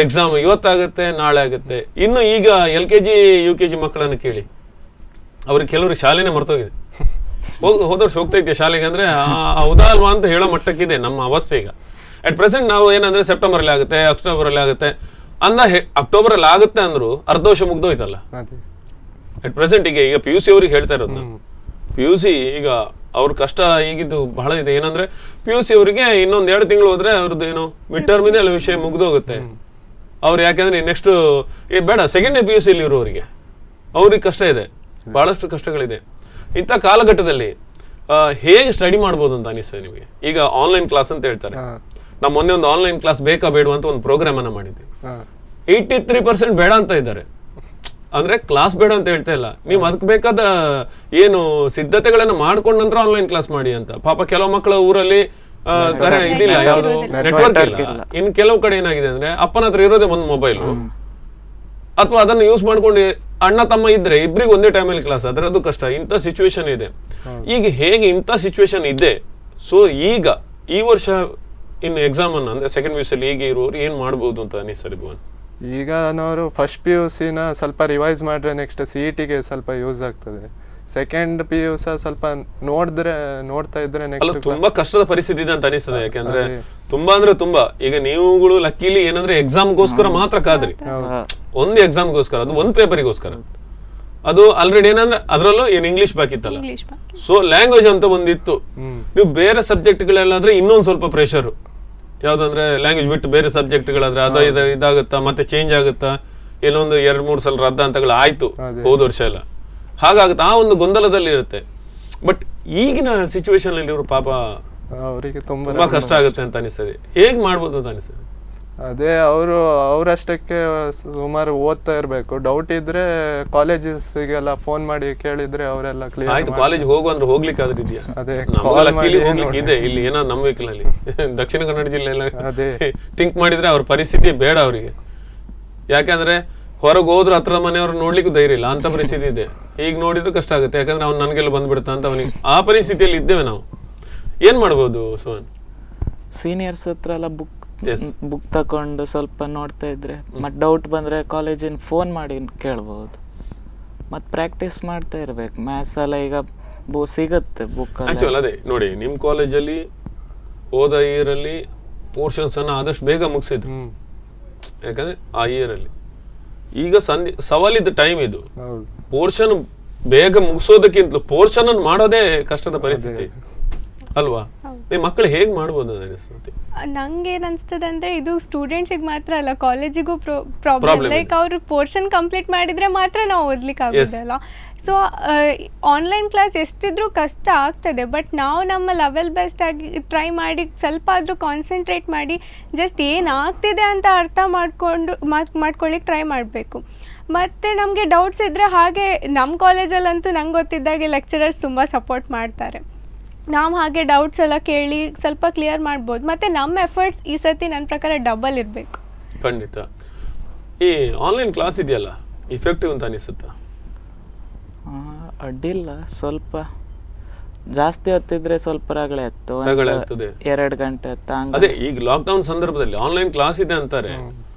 A: ಎಕ್ಸಾಮ್ ಇವತ್ತಾಗುತ್ತೆ, ನಾಳೆ ಆಗುತ್ತೆ. ಇನ್ನು ಈಗ LKG UKG ಮಕ್ಕಳನ್ನು ಕೇಳಿ, ಅವ್ರಿಗೆ ಕೆಲವ್ರಿಗೆ ಶಾಲೆನೇ ಮರ್ತೋಗಿದೆ. ಹೋದ ವರ್ಷ ಹೋಗ್ತಾ ಇದ್ದೆ ಶಾಲೆಗೆ ಅಂದ್ರೆ ಹೌದಾ ಅಲ್ವಾ ಅಂತ ಹೇಳೋ ಮಟ್ಟಕ್ಕಿದೆ ನಮ್ಮ ಅವಸ್ಥೆ ಈಗ. ಅಟ್ ಪ್ರೆಸೆಂಟ್ ನಾವು ಏನಂದ್ರೆ ಸೆಪ್ಟೆಂಬರ್ ಆಗುತ್ತೆ, ಅಕ್ಟೋಬರ್ ಆಗುತ್ತೆ ಅಂದ ಅಕ್ಟೋಬರ್ ಅಲ್ಲಿ ಆಗುತ್ತೆ ಅಂದ್ರು ಅರ್ಧ ವರ್ಷ ಮುಗ್ದೋಯ್ತಲ್ಲ. ಅಟ್ ಪ್ರೆಸೆಂಟ್ ಈಗ ಪಿ ಯು ಸಿ ಅವ್ರಿಗೆ ಹೇಳ್ತಾ ಇರೋದು, ಪಿ ಯು ಸಿ ಈಗ ಅವ್ರ ಕಷ್ಟ ಈಗಿದ್ದು ಬಹಳ ಇದೆ. ಏನಂದ್ರೆ ಪಿ ಯು ಸಿ ಅವರಿಗೆ ಇನ್ನೊಂದ್ 2 ತಿಂಗಳು ಹೋದ್ರೆ ಅವ್ರದ್ದು ಏನು ಮಿಡ್ ಟರ್ಮ್ ಇದೆ ಅಲ್ಲ ವಿಷಯ ಮುಗ್ದೋಗುತ್ತೆ. ಅವ್ರು ಯಾಕಂದ್ರೆ ನೆಕ್ಸ್ಟ್ ಬೇಡ ಸೆಕೆಂಡ್ ಪಿ ಯು ಸಿ ಇಲ್ಲಿ ಇರೋರಿಗೆ ಅವ್ರಿಗೆ ಕಷ್ಟ ಇದೆ, ಬಹಳಷ್ಟು ಕಷ್ಟಗಳಿದೆ. ಇಂಥ ಕಾಲಘಟ್ಟದಲ್ಲಿ ಹೇಗೆ ಸ್ಟಡಿ ಮಾಡ್ಬೋದು ಅಂತ ಅನಿಸ್ತದೆ ನಿಮಗೆ? ಈಗ ಆನ್ಲೈನ್ ಕ್ಲಾಸ್ ಅಂತ ಹೇಳ್ತಾರೆ. ನಾವು ಮೊನ್ನೆ ಒಂದು ಆನ್ಲೈನ್ ಕ್ಲಾಸ್ ಬೇಕಾ ಬೇಡ ಅಂತ ಒಂದು ಪ್ರೋಗ್ರಾಮ್ ಅನ್ನ ಮಾಡಿದ್ವಿ. 83% ಬೇಡ ಅಂತ ಇದ್ದಾರೆ. ಅಂದ್ರೆ ಕ್ಲಾಸ್ ಬೇಡ ಅಂತ ಹೇಳ್ತಾ ಇಲ್ಲ, ನೀವು ಅದಕ್ಕೆ ಬೇಕಾದ ಏನು ಸಿದ್ಧತೆಗಳನ್ನ ಮಾಡ್ಕೊಂಡ ನಂತರ ಆನ್ಲೈನ್ ಕ್ಲಾಸ್ ಮಾಡಿ ಅಂತ. ಪಾಪ ಕೆಲವು ಮಕ್ಕಳ ಊರಲ್ಲಿ ಇದಿಲ್ಲ, ಯಾವುದು ನೆಟ್ವರ್ಕ್ ಇಲ್ಲ. ಇನ್ನು ಕೆಲವು ಕಡೆ ಏನಾಗಿದೆ ಅಂದ್ರೆ ಅಪ್ಪನ ಹತ್ರ ಇರೋದೇ ಒಂದು ಮೊಬೈಲು, ಅಥವಾ ಅದನ್ನ ಯೂಸ್ ಮಾಡ್ಕೊಂಡು ಅಣ್ಣ ತಮ್ಮ ಇದ್ರೆ ಇಬ್ರಿಗೆ ಒಂದೇ ಟೈಮಲ್ಲಿ ಕ್ಲಾಸ್, ಅದರದ್ದು ಕಷ್ಟ. ಇಂಥ ಸಿಚುವೇಶನ್ ಇದೆ ಈಗ. ಹೇಗೆ ಇಂಥ ಸಿಚುವೇಶನ್ ಇದೆ, ಸೊ ಈಗ ಈ ವರ್ಷ ಇನ್ನು ಎಕ್ಸಾಮ್ ಅನ್ನ ಅಂದ್ರೆ ಸೆಕೆಂಡ್ ಪಿ ಯು ಸಿ ಈಗ ಇರೋರು ಏನ್ ಮಾಡ್ಬೋದು ಅಂತ ಅನಿಸ್ತದೆ ಭುವನ್?
D: ಈಗ ನಾವು ಫಸ್ಟ್ ಪಿ ಯು ಸಿನ ಸ್ವಲ್ಪ ರಿವೈಸ್ ಮಾಡಿದ್ರೆ ನೆಕ್ಸ್ಟ್ ಸಿ ಇ ಟಿಗೆ ಸ್ವಲ್ಪ ಯೂಸ್ ಆಗ್ತದೆ. ಸೆಕೆಂಡ್ ಪಿ ಯು ಸ್ವಲ್ಪ ನೋಡ್ತಾ ಇದ್ರೆ ನೆಕ್ಸ್ಟ್
A: ತುಂಬಾ ಕಷ್ಟದ ಪರಿಸ್ಥಿತಿ ಇದೆ ಅಂತ ಅನಿಸ್ತದೆ. ಯಾಕಂದ್ರೆ ತುಂಬಾ ಅಂದ್ರೆ ತುಂಬಾ ಈಗ ನೀವುಗಳು ಲಕ್ಕಿಲಿ ಏನಂದ್ರೆ ಎಕ್ಸಾಮ್ಗೋಸ್ಕರ ಮಾತ್ರ ಕಾದ್ರಿ, ಒಂದು ಎಕ್ಸಾಮ್ಗೋಸ್ಕರ, ಅದು ಒಂದು ಪೇಪರಿಗೋಸ್ಕರ. ಅದು ಆಲ್ರೆಡಿ ಏನಂದ್ರೆ ಅದರಲ್ಲೂ ಏನು ಇಂಗ್ಲಿಷ್ ಬಾಕಿತ್ತಲ್ಲ, ಸೊ ಲ್ಯಾಂಗ್ವೇಜ್ ಅಂತ ಒಂದಿತ್ತು. ನೀವು ಬೇರೆ ಸಬ್ಜೆಕ್ಟ್ಗಳೆಲ್ಲಾದ್ರೆ ಇನ್ನೊಂದು ಸ್ವಲ್ಪ ಪ್ರೆಷರ್. ಯಾವ್ದಂದ್ರೆ ಲ್ಯಾಂಗ್ವೇಜ್ ಬಿಟ್ಟು ಬೇರೆ ಸಬ್ಜೆಕ್ಟ್ಗಳಾದ್ರೆ ಅದು ಇದಾಗುತ್ತಾ, ಮತ್ತೆ ಚೇಂಜ್ ಆಗುತ್ತಾ, ಏನೊಂದು 2-3 ಸಲ ರದ್ದಾಂತಗಳು ಆಯ್ತು ಹೋದ ವರ್ಷ ಎಲ್ಲ, ಹಾಗಾಗುತ್ತೆ. ಆ ಒಂದು ಗೊಂದಲದಲ್ಲಿ ಇರುತ್ತೆ. ಬಟ್ ಈಗಿನ ಸಿಚುವೇಶನ್ ಅಲ್ಲಿ ಇವರು ಪಾಪ
D: ಅವರಿಗೆ
A: ತುಂಬಾ ಕಷ್ಟ ಆಗುತ್ತೆ ಅಂತ ಅನಿಸ್ತದೆ. ಹೇಗ್ ಮಾಡ್ಬೋದು ಅಂತ ಅನಿಸ್ತದೆ?
D: ಅದೇ ಅವರಷ್ಟಕ್ಕೆ ಸುಮಾರು ಓದ್ತಾ ಇರಬೇಕು. ಡೌಟ್ ಇದ್ರೆ ಕಾಲೇಜಸ್ಗೆಲ್ಲ ಫೋನ್ ಮಾಡಿ ಕೇಳಿದ್ರೆ ಅವರೆಲ್ಲ ಕ್ಲಿಯರ್.
A: ಆಯ್ತು, ಕಾಲೇಜ್ ಹೋಗುವಂದ್ರೆ ಹೋಗ್ಲಿಕ್ಕೆ ಆದ್ರೆ ಇದೆಯಾ?
D: ಅದೇ
A: ಹೋಗ್ಲಿಕ್ಕೆ ಇದೆ. ಇಲ್ಲಿ ಏನೋ ನಮ್ಮ ವೆಹಿಕಲ್ ದಕ್ಷಿಣ ಕನ್ನಡ ಜಿಲ್ಲೆ ಥಿಂಕ್ ಮಾಡಿದ್ರೆ ಅವ್ರ ಪರಿಸ್ಥಿತಿ ಬೇಡ ಅವರಿಗೆ. ಯಾಕಂದ್ರೆ ಹೊರಗೆ ಹೋದ್ರು ಹತ್ರ ಮನೆಯವ್ರು ನೋಡ್ಲಿಕ್ಕೂ ಧೈರ್ಯ ಇಲ್ಲ, ಅಂತ ಪರಿಸ್ಥಿತಿ ಇದೆ. ಈಗ ನೋಡಿದ್ರು ಕಷ್ಟ ಆಗುತ್ತೆ, ಯಾಕಂದ್ರೆ ಅವ್ನು ನನ್ಗೆಲ್ಲ ಬಂದ್ಬಿಡ್ತಾ ಅಂತ ಅವನಿಗೆ. ಆ ಪರಿಸ್ಥಿತಿಯಲ್ಲಿ ಇದ್ದೇವೆ ನಾವು. ಏನ್ ಮಾಡ್ಬೋದು ಸೋನ್?
C: ಸೀನಿಯರ್ಸ್ ಹತ್ರ ಎಲ್ಲ ಬುಕ್ ತಕೊಂಡು ಸ್ವಲ್ಪ ನೋಡ್ತಾ ಇದ್ರೆ, ಮತ್ತೆ ಡೌಟ್ ಬಂದರೆ ಕಾಲೇಜಿನ ಫೋನ್ ಮಾಡಿ ಕೇಳ್ಬೋದು. ಮತ್ತು ಪ್ರಾಕ್ಟೀಸ್ ಮಾಡ್ತಾ ಇರ್ಬೇಕು. ಮ್ಯಾಥ್ಸ್ ಎಲ್ಲ ಈಗ ಸಿಗುತ್ತೆ ಬುಕ್.
A: ಆಕ್ಚುಲ್ ಅದೇ ನೋಡಿ, ನಿಮ್ಮ ಕಾಲೇಜಲ್ಲಿ ಹೋದ ಇಯರಲ್ಲಿ ಪೋರ್ಷನ್ಸ್ ಅನ್ನ ಆದಷ್ಟು ಬೇಗ ಮುಗಿಸಿದ್ರು. ಯಾಕಂದ್ರೆ ಆ ಇಯರಲ್ಲಿ ಈಗ ಸವಾಲಿದ್ದ ಟೈಮ್ ಇದು. ಪೋರ್ಷನ್ ಬೇಗ ಮುಗಿಸೋದಕ್ಕಿಂತಲೂ ಪೋರ್ಷನ್ ಅನ್ನು ಮಾಡೋದೇ ಕಷ್ಟದ ಪರಿಸ್ಥಿತಿ ಅಲ್ವಾ? ನಿಮ್ಮ ಮಕ್ಕಳು ಹೇಗೆ ಮಾಡ್ಬೋದು ಅನಿಸುತ್ತೆ?
B: ನಂಗೆ ಏನ್ ಅನ್ಸ್ತದೆ ಅಂದ್ರೆ ಇದು ಸ್ಟೂಡೆಂಟ್ಸಿಗೆ ಮಾತ್ರ ಅಲ್ಲ, ಕಾಲೇಜಿಗೂ ಪ್ರಾಬ್ಲಮ್. ಲೈಕ್ ಅವ್ರು ಪೋರ್ಷನ್ ಕಂಪ್ಲೀಟ್ ಮಾಡಿದ್ರೆ ಮಾತ್ರ ನಾವು ಓದ್ಲಿಕ್ಕೆ ಆಗೋದಲ್ಲ. ಸೊ ಆನ್ಲೈನ್ ಕ್ಲಾಸ್ ಎಷ್ಟಿದ್ರೂ ಕಷ್ಟ ಆಗ್ತದೆ, ಬಟ್ ನಾವು ನಮ್ಮ ಲೆವೆಲ್ ಬೆಸ್ಟ್ ಆಗಿ ಟ್ರೈ ಮಾಡಿ ಸ್ವಲ್ಪ ಆದರೂ ಕಾನ್ಸಂಟ್ರೇಟ್ ಮಾಡಿ ಜಸ್ಟ್ ಏನಾಗ್ತಿದೆ ಅಂತ ಅರ್ಥ ಮಾಡ್ಕೊಳ್ಳಿಕ್ಕೆ ಟ್ರೈ ಮಾಡಬೇಕು. ಮತ್ತು ನಮಗೆ ಡೌಟ್ಸ್ ಇದ್ದರೆ, ಹಾಗೆ ನಮ್ಮ ಕಾಲೇಜಲ್ಲಂತೂ ನಂಗೆ ಗೊತ್ತಿದ್ದಾಗೆ ಲೆಕ್ಚರರ್ಸ್ ತುಂಬ ಸಪೋರ್ಟ್ ಮಾಡ್ತಾರೆ. ನಾವು ಹಾಗೆ ಡೌಟ್ಸ್ ಎಲ್ಲ ಕೇಳಿ ಸ್ವಲ್ಪ ಕ್ಲಿಯರ್ ಮಾಡ್ಬೋದು. ಮತ್ತು ನಮ್ಮ ಎಫರ್ಟ್ಸ್ ಈ ಸತಿ ನನ್ನ ಪ್ರಕಾರ ಡಬಲ್ ಇರಬೇಕು.
A: ಖಂಡಿತ. ಈ ಆನ್ಲೈನ್ ಕ್ಲಾಸ್ ಇದೆಯಲ್ಲ, ಇಫೆಕ್ಟಿವ್ ಅಂತ ಅನಿಸುತ್ತಾ?
C: ಅಡ್ಡಿಲ್ಲ, ಸ್ವಲ್ಪ ಜಾಸ್ತಿ ಹೊತ್ತಿದ್ರೆ ಸ್ವಲ್ಪ ರಗಳೆ ಆಗ್ತದೆ, 2 ಗಂಟೆ.
A: ಅದೇ ಈಗ ಲಾಕ್ಡೌನ್ ಸಂದರ್ಭದಲ್ಲಿ ಆನ್ಲೈನ್ ಕ್ಲಾಸ್ ಇದೆ ಅಂತಾರೆ,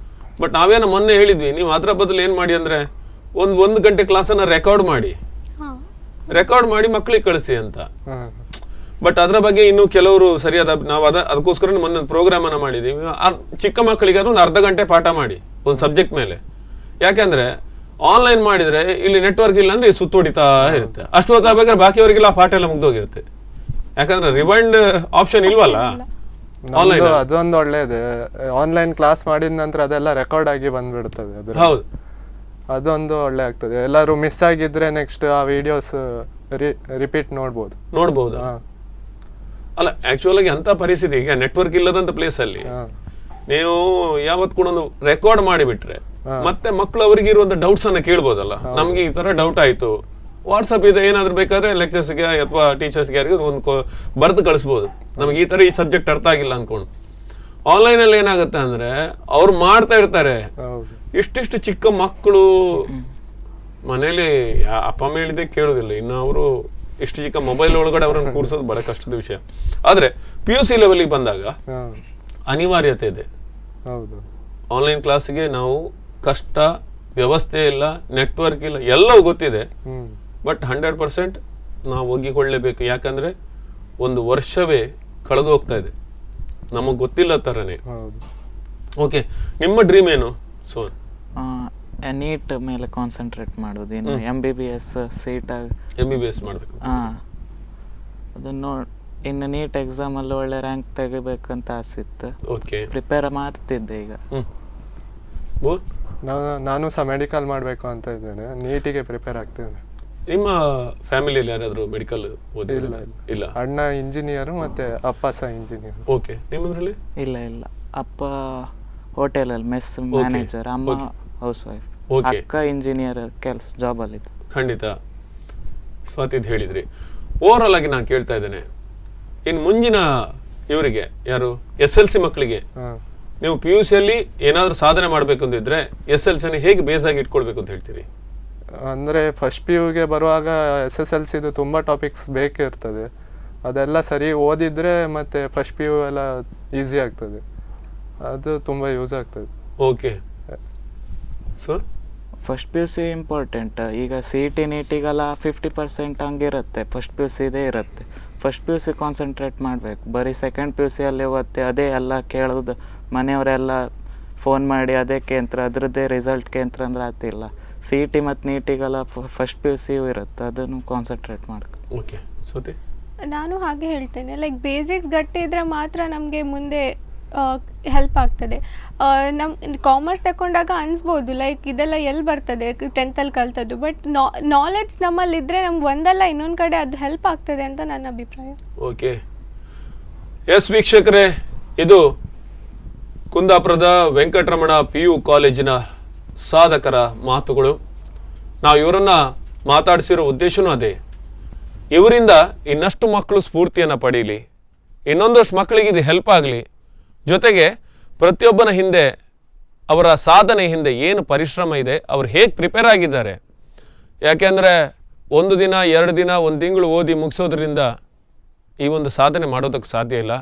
A: ಬಟ್ ನಾವೇನೋ ಮೊನ್ನೆ ಹೇಳಿದ್ವಿ, ನೀವು ಅದರ ಬದಲು ಏನ್ ಮಾಡಿ ಅಂದ್ರೆ ಒಂದು ಗಂಟೆ ಕ್ಲಾಸನ್ನ ರೆಕಾರ್ಡ್ ಮಾಡಿ ಮಕ್ಕಳಿಗೆ ಕಳಿಸಿ ಅಂತ. ಬಟ್ ಅದ್ರ ಬಗ್ಗೆ ಇನ್ನು ಕೆಲವರು ಸರಿಯಾದ, ನಾವು ಅದಕ್ಕೋಸ್ಕರ ಮೊನ್ನೆ ಪ್ರೋಗ್ರಾಮ್ ಅನ್ನ ಮಾಡಿದೀವಿ. ಚಿಕ್ಕ ಮಕ್ಕಳಿಗಾದ್ರೂ ಒಂದು ಅರ್ಧ ಗಂಟೆ ಪಾಠ ಮಾಡಿ ಒಂದು ಸಬ್ಜೆಕ್ಟ್ ಮೇಲೆ. ಯಾಕಂದ್ರೆ ಆನ್ಲೈನ್ ಮಾಡಿದ್ರೆ ಇಲ್ಲಿ ನೆಟ್ವರ್ಕ್ ಇಲ್ಲ ಅಂದ್ರೆ ಸುತ್ತೋಡಿತಾ ಇರುತ್ತೆ. ಅಷ್ಟು ಹೊತ್ತಾಗಬೇಕಾದ್ರೆ ಬಾಕಿಯವರಿಗೆಲ್ಲ ಪಾಠ ಎಲ್ಲ ಮುಗ್ದೋಗಿರುತ್ತೆ. ಯಾಕಂದ್ರೆ ರಿವೈಂಡ್ ಆಪ್ಷನ್ ಇಲ್ವಲ್ಲ ಆನ್ಲೈನ್.
D: ಅದೊಂದು ಒಳ್ಳೇದು. ಆನ್ಲೈನ್ ಕ್ಲಾಸ್ ಮಾಡಿದ ನಂತರ ಅದೆಲ್ಲ ರೆಕಾರ್ಡ್ ಆಗಿ ಬಂದ್ಬಿಡ್ತದೆ.
A: ಹೌದು,
D: ಅದೊಂದು ಒಳ್ಳೆ ಆಗ್ತದೆ. ಎಲ್ಲರೂ ಮಿಸ್ ಆಗಿದ್ರೆ ನೆಕ್ಸ್ಟ್ ಆ ವಿಡಿಯೋಸ್ ರಿಪೀಟ್ ನೋಡ್ಬೋದು.
A: ಅಲ್ಲ, ಆಕ್ಚುಲ್ ಆಗಿ ಅಂತ ಪರಿಸ್ಥಿತಿ ಈಗ ನೆಟ್ವರ್ಕ್ ಇಲ್ಲದಂತ ಪ್ಲೇಸ್ ಅಲ್ಲಿ ನೀವು ಯಾವತ್ ಕೂಡ ಒಂದು ರೆಕಾರ್ಡ್ ಮಾಡಿಬಿಟ್ರೆ ಮತ್ತೆ ಮಕ್ಕಳು ಅವರಿಗೆ ಇರುವಂತ ಡೌಟ್ಸ್ ಅನ್ನ ಕೇಳ್ಬೋದಲ್ಲ. ನಮ್ಗೆ ಈ ತರ ಡೌಟ್ ಆಯ್ತು, ವಾಟ್ಸಪ್ ಇದೆ, ಏನಾದ್ರು ಬೇಕಾದ್ರೆ ಲೆಕ್ಚರ್ಸ್ಗೆ ಅಥವಾ ಟೀಚರ್ಸ್ಗೆ ಯಾರಿಗೂ ಒಂದು ಬರ್ದು ಕಳಿಸ್ಬೋದು, ನಮ್ಗೆ ಈ ತರ ಈ ಸಬ್ಜೆಕ್ಟ್ ಅರ್ಥ ಆಗಿಲ್ಲ ಅನ್ಕೊಂಡು. ಆನ್ಲೈನ್ ಅಲ್ಲಿ ಏನಾಗುತ್ತೆ ಅಂದ್ರೆ ಅವ್ರು ಮಾಡ್ತಾ ಇರ್ತಾರೆ. ಇಷ್ಟಿಷ್ಟು ಚಿಕ್ಕ ಮಕ್ಕಳು ಮನೇಲಿ ಅಪ್ಪ ಅಮ್ಮ ಹೇಳಿದೆ ಕೇಳೋದಿಲ್ಲ, ಇನ್ನು ಅವರು ಇಷ್ಟು ಚಿಕ್ಕ ಮೊಬೈಲ್ ಒಳಗಡೆ ಅವರನ್ನು ಕೂರಿಸೋದು ಬಹಳ ಕಷ್ಟದ ವಿಷಯ. ಆದ್ರೆ PUC ಲೆವೆಲ್ಗೆ ಬಂದಾಗ ಅನಿವಾರ್ಯತೆ ಇದೆ. ಆನ್ಲೈನ್ ಕ್ಲಾಸ್ಗೆ ನಾವು ಕಷ್ಟ, ವ್ಯವಸ್ಥೆ ಇಲ್ಲ, ನೆಟ್ವರ್ಕ್ ಇಲ್ಲ, ಎಲ್ಲವೂ ಗೊತ್ತಿದೆ, ಬಟ್ 100% ನಾವು ಒಗ್ಗಿಕೊಳ್ಳಲೇಬೇಕು. ಯಾಕಂದರೆ ಒಂದು ವರ್ಷವೇ ಕಳೆದು ಹೋಗ್ತಾ ಇದೆ, ನಮಗೆ ಗೊತ್ತಿಲ್ಲ ಥರನೇ.
D: ಹೌದು.
A: ಓಕೆ, ನಿಮ್ಮ ಡ್ರೀಮ್ ಏನು ಸೋನ್?
C: ನೀಟ್ ಮೇಲೆ ಕಾನ್ಸಂಟ್ರೇಟ್ ಮಾಡೋದು, ಇನ್ನು MBBS ಸೀಟಾಗಿ
A: MBBS ಮಾಡಬೇಕು.
C: ಅದನ್ನು ಇನ್ನು ನೀಟ್ ಎಕ್ಸಾಮಲ್ಲಿ ಒಳ್ಳೆ ರ್ಯಾಂಕ್ ತೆಗಿಬೇಕಂತ ಆಸೆ ಇತ್ತು.
A: ಓಕೆ,
C: ಪ್ರಿಪೇರ್ ಮಾಡ್ತಿದ್ದೆ ಈಗ.
D: ನಾನು ಸಹ ಮೆಡಿಕಲ್ ಮಾಡಬೇಕು ಅಂತ ಇದ್ದೇನೆ, ನೀಟಿಗೆ ಪ್ರಿಪೇರ್ ಆಗ್ತಿದ್ದೇನೆ.
A: ನಿಮ್ಮ ಫ್ಯಾಮಿಲಿಯಲ್ಲಿ ಯಾರಾದರೂ ಮೆಡಿಕಲ್ ಓದಿಲ್ಲ? ಇಲ್ಲ.
D: ಅಣ್ಣ ಇಂಜಿನಿಯರು ಮತ್ತು ಅಪ್ಪ ಸಹ ಇಂಜಿನಿಯರ್.
A: ಓಕೆ, ನಿಮ್ಮದ್ರಲ್ಲಿ?
C: ಇಲ್ಲ ಅಪ್ಪ ಹೋಟೆಲಲ್ಲಿ ಮೆಸ್ ಮ್ಯಾನೇಜರ್, ಅಮ್ಮ ಹೌಸ್ ವೈಫ್.
A: ಓಕೆ,
C: ಅಕ್ಕ ಇಂಜಿನಿಯರ್ ಕೆಲಸ ಜಾಬಲ್ಲಿ.
A: ಖಂಡಿತ ಸ್ವಾತಿದ್ ಹೇಳಿದ್ರಿ. ಓವರಾಲ್ ಆಗಿ ನಾನು ಕೇಳ್ತಾ ಇದ್ದೇನೆ, ಇನ್ನು ಮುಂದಿನ ಇವರಿಗೆ ಯಾರು SLC ಮಕ್ಕಳಿಗೆ ನೀವು PUCಯಲ್ಲಿ ಏನಾದರೂ ಸಾಧನೆ ಮಾಡಬೇಕು ಅಂತಿದ್ರೆ SLCನ ಹೇಗೆ ಬೇಸಾಗಿ ಇಟ್ಕೊಳ್ಬೇಕು ಅಂತ ಹೇಳ್ತೀರಿ?
D: ಅಂದರೆ ಫಸ್ಟ್ PUಗೆ ಬರುವಾಗ SSLCದು ತುಂಬ ಟಾಪಿಕ್ಸ್ ಬೇಕಿರ್ತದೆ, ಅದೆಲ್ಲ ಸರಿ ಓದಿದರೆ ಮತ್ತು ಫಸ್ಟ್ PU ಎಲ್ಲ ಈಸಿ ಆಗ್ತದೆ, ಅದು ತುಂಬ ಯೂಸ್ ಆಗ್ತದೆ.
A: Okay, so
C: first PUC important. ಈಗ CET ನೀಟಿಗೆಲ್ಲ 50% ಹಂಗಿರುತ್ತೆ, ಫಸ್ಟ್ PUCದೇ ಇರುತ್ತೆ. ಫಸ್ಟ್ PUC ಕಾನ್ಸಂಟ್ರೇಟ್ ಮಾಡಬೇಕು. ಬರೀ ಸೆಕೆಂಡ್ PUCಯಲ್ಲಿ ಓದ್ತೆ ಅದೇ ಎಲ್ಲ ಕೇಳೋದು, ಮನೆಯವರೆಲ್ಲ ಫೋನ್ ಮಾಡಿ ಅದೇ ಕೇಂದ್ರ ಅದರದ್ದೇ ರಿಸಲ್ಟ್ ಕೇಂದ್ರ ಅಂದ್ರೆ ಆಗ್ತಿಲ್ಲ. CET ಮತ್ತು ನೀಟಿಗೆಲ್ಲ ಫಸ್ಟ್ PUC ಇರುತ್ತೆ, ಅದನ್ನು ಕಾನ್ಸಂಟ್ರೇಟ್ ಮಾಡಬೇಕು.
A: ಓಕೆ, ಸ್ವತಿ?
B: ನಾನು ಹಾಗೆ ಹೇಳ್ತೇನೆ, ಲೈಕ್ ಬೇಸಿಕ್ಸ್ ಗಟ್ಟಿ ಇದ್ದರೆ ಮಾತ್ರ ನಮಗೆ ಮುಂದೆ ಹೆಲ್ಪ್ ಆಗ್ತದೆ. ನಮ್ಮ ಕಾಮರ್ಸ್ ತಗೊಂಡಾಗ ಅನಿಸ್ಬೋದು ಲೈಕ್ ಇದೆಲ್ಲ ಎಲ್ಲಿ ಬರ್ತದೆ 10th ಕಲ್ತದ್ದು, ಬಟ್ ನಾಲೆಡ್ಜ್ ನಮ್ಮಲ್ಲಿದ್ದರೆ ನಮ್ಗೆ ಒಂದಲ್ಲ ಇನ್ನೊಂದು ಕಡೆ ಅದು ಹೆಲ್ಪ್ ಆಗ್ತದೆ ಅಂತ ನನ್ನ ಅಭಿಪ್ರಾಯ.
A: ಓಕೆ, ಎಸ್ ವೀಕ್ಷಕರೇ, ಇದು ಕುಂದಾಪುರದ ವೆಂಕಟರಮಣ PU ಕಾಲೇಜಿನ ಸಾಧಕರ ಮಾತುಗಳು. ನಾವು ಇವರನ್ನು ಮಾತಾಡಿಸಿರೋ ಉದ್ದೇಶನೂ ಅದೇ, ಇವರಿಂದ ಇನ್ನಷ್ಟು ಮಕ್ಕಳು ಸ್ಫೂರ್ತಿಯನ್ನು ಪಡೀಲಿ, ಇನ್ನೊಂದಷ್ಟು ಮಕ್ಕಳಿಗೆ ಇದು ಹೆಲ್ಪ್ ಆಗಲಿ. ಜೊತೆಗೆ ಪ್ರತಿಯೊಬ್ಬನ ಹಿಂದೆ ಅವರ ಸಾಧನೆ ಹಿಂದೆ ಏನು ಪರಿಶ್ರಮ ಇದೆ, ಅವರು ಹೇಗೆ ಪ್ರಿಪೇರ್ ಆಗಿದ್ದಾರೆ. ಯಾಕೆಂದರೆ ಒಂದು ದಿನ 2 ದಿನ 1 ತಿಂಗಳು ಓದಿ ಮುಗಿಸೋದ್ರಿಂದ ಈ ಒಂದು ಸಾಧನೆ ಮಾಡೋದಕ್ಕೆ ಸಾಧ್ಯ ಇಲ್ಲ.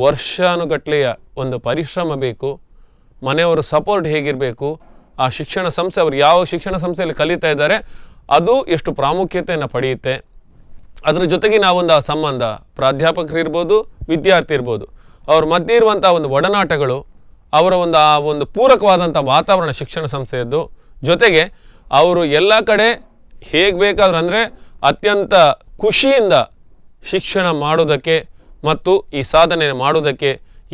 A: ವರ್ಷಾನುಗಟ್ಲೆಯ ಒಂದು ಪರಿಶ್ರಮ ಬೇಕು, ಮನೆಯವರ ಸಪೋರ್ಟ್ ಹೇಗಿರಬೇಕು, ಆ ಶಿಕ್ಷಣ ಸಂಸ್ಥೆ ಅವರು ಯಾವ ಶಿಕ್ಷಣ ಸಂಸ್ಥೆಯಲ್ಲಿ ಕಲಿತಾ ಇದ್ದಾರೆ ಅದು ಎಷ್ಟು ಪ್ರಾಮುಖ್ಯತೆಯನ್ನು ಪಡೆಯುತ್ತೆ, ಅದರ ಜೊತೆಗೆ ನಾವೊಂದು ಆ ಸಂಬಂಧ, ಪ್ರಾಧ್ಯಾಪಕರು ಇರ್ಬೋದು, ವಿದ್ಯಾರ್ಥಿ ಇರ್ಬೋದು, ಅವ್ರ ಮಧ್ಯೆ ಇರುವಂಥ ಒಂದು ಒಡನಾಟಗಳು, ಅವರ ಆ ಒಂದು ಪೂರಕವಾದಂಥ ವಾತಾವರಣ ಶಿಕ್ಷಣ ಸಂಸ್ಥೆಯದ್ದು. ಜೊತೆಗೆ ಅವರು ಎಲ್ಲ ಕಡೆ ಹೇಗೆ ಬೇಕಾದ್ರೂ ಅಂದರೆ ಅತ್ಯಂತ ಖುಷಿಯಿಂದ ಶಿಕ್ಷಣ ಮಾಡೋದಕ್ಕೆ ಮತ್ತು ಈ ಸಾಧನೆ ಮಾಡೋದಕ್ಕೆ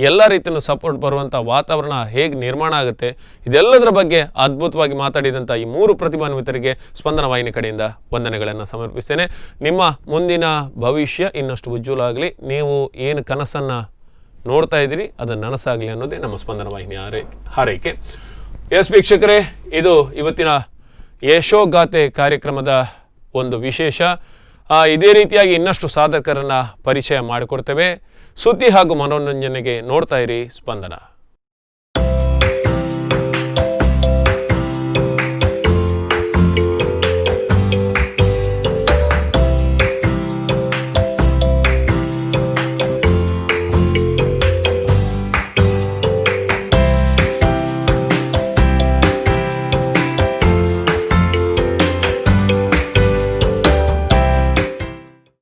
A: ಎಲ್ಲ ರೀತಿಯೂ ಸಪೋರ್ಟ್ ಬರುವಂಥ ವಾತಾವರಣ ಹೇಗೆ ನಿರ್ಮಾಣ ಆಗುತ್ತೆ, ಇದೆಲ್ಲದರ ಬಗ್ಗೆ ಅದ್ಭುತವಾಗಿ ಮಾತಾಡಿದಂಥ ಈ 3 ಪ್ರತಿಭಾನ್ವಿತರಿಗೆ ಸ್ಪಂದನ ವಾಹಿನಿ ಕಡೆಯಿಂದ ವಂದನೆಗಳನ್ನು ಸಮರ್ಪಿಸ್ತೇನೆ. ನಿಮ್ಮ ಮುಂದಿನ ಭವಿಷ್ಯ ಇನ್ನಷ್ಟು ಉಜ್ವಲ ಆಗಲಿ, ನೀವು ಏನು ಕನಸನ್ನು ನೋಡ್ತಾ ಇದ್ದೀರಿ ಅದು ನನಸಾಗಲಿ ಅನ್ನೋದೇ ನಮ್ಮ ಸ್ಪಂದನ ವಾಹಿನಿ ಹಾರೈಕೆ. ಎಸ್ ವೀಕ್ಷಕರೇ, ಇದು ಇವತ್ತಿನ ಯಶೋಗಾಥೆ ಕಾರ್ಯಕ್ರಮದ ಒಂದು ವಿಶೇಷ. ಇದೇ ರೀತಿಯಾಗಿ ಇನ್ನಷ್ಟು ಸಾಧಕರನ್ನು ಪರಿಚಯ ಮಾಡಿಕೊಡ್ತೇವೆ. ಸುದ್ದಿ ಹಾಗೂ ಮನೋರಂಜನೆಗೆ ನೋಡ್ತಾ ಇರಿ ಸ್ಪಂದನ.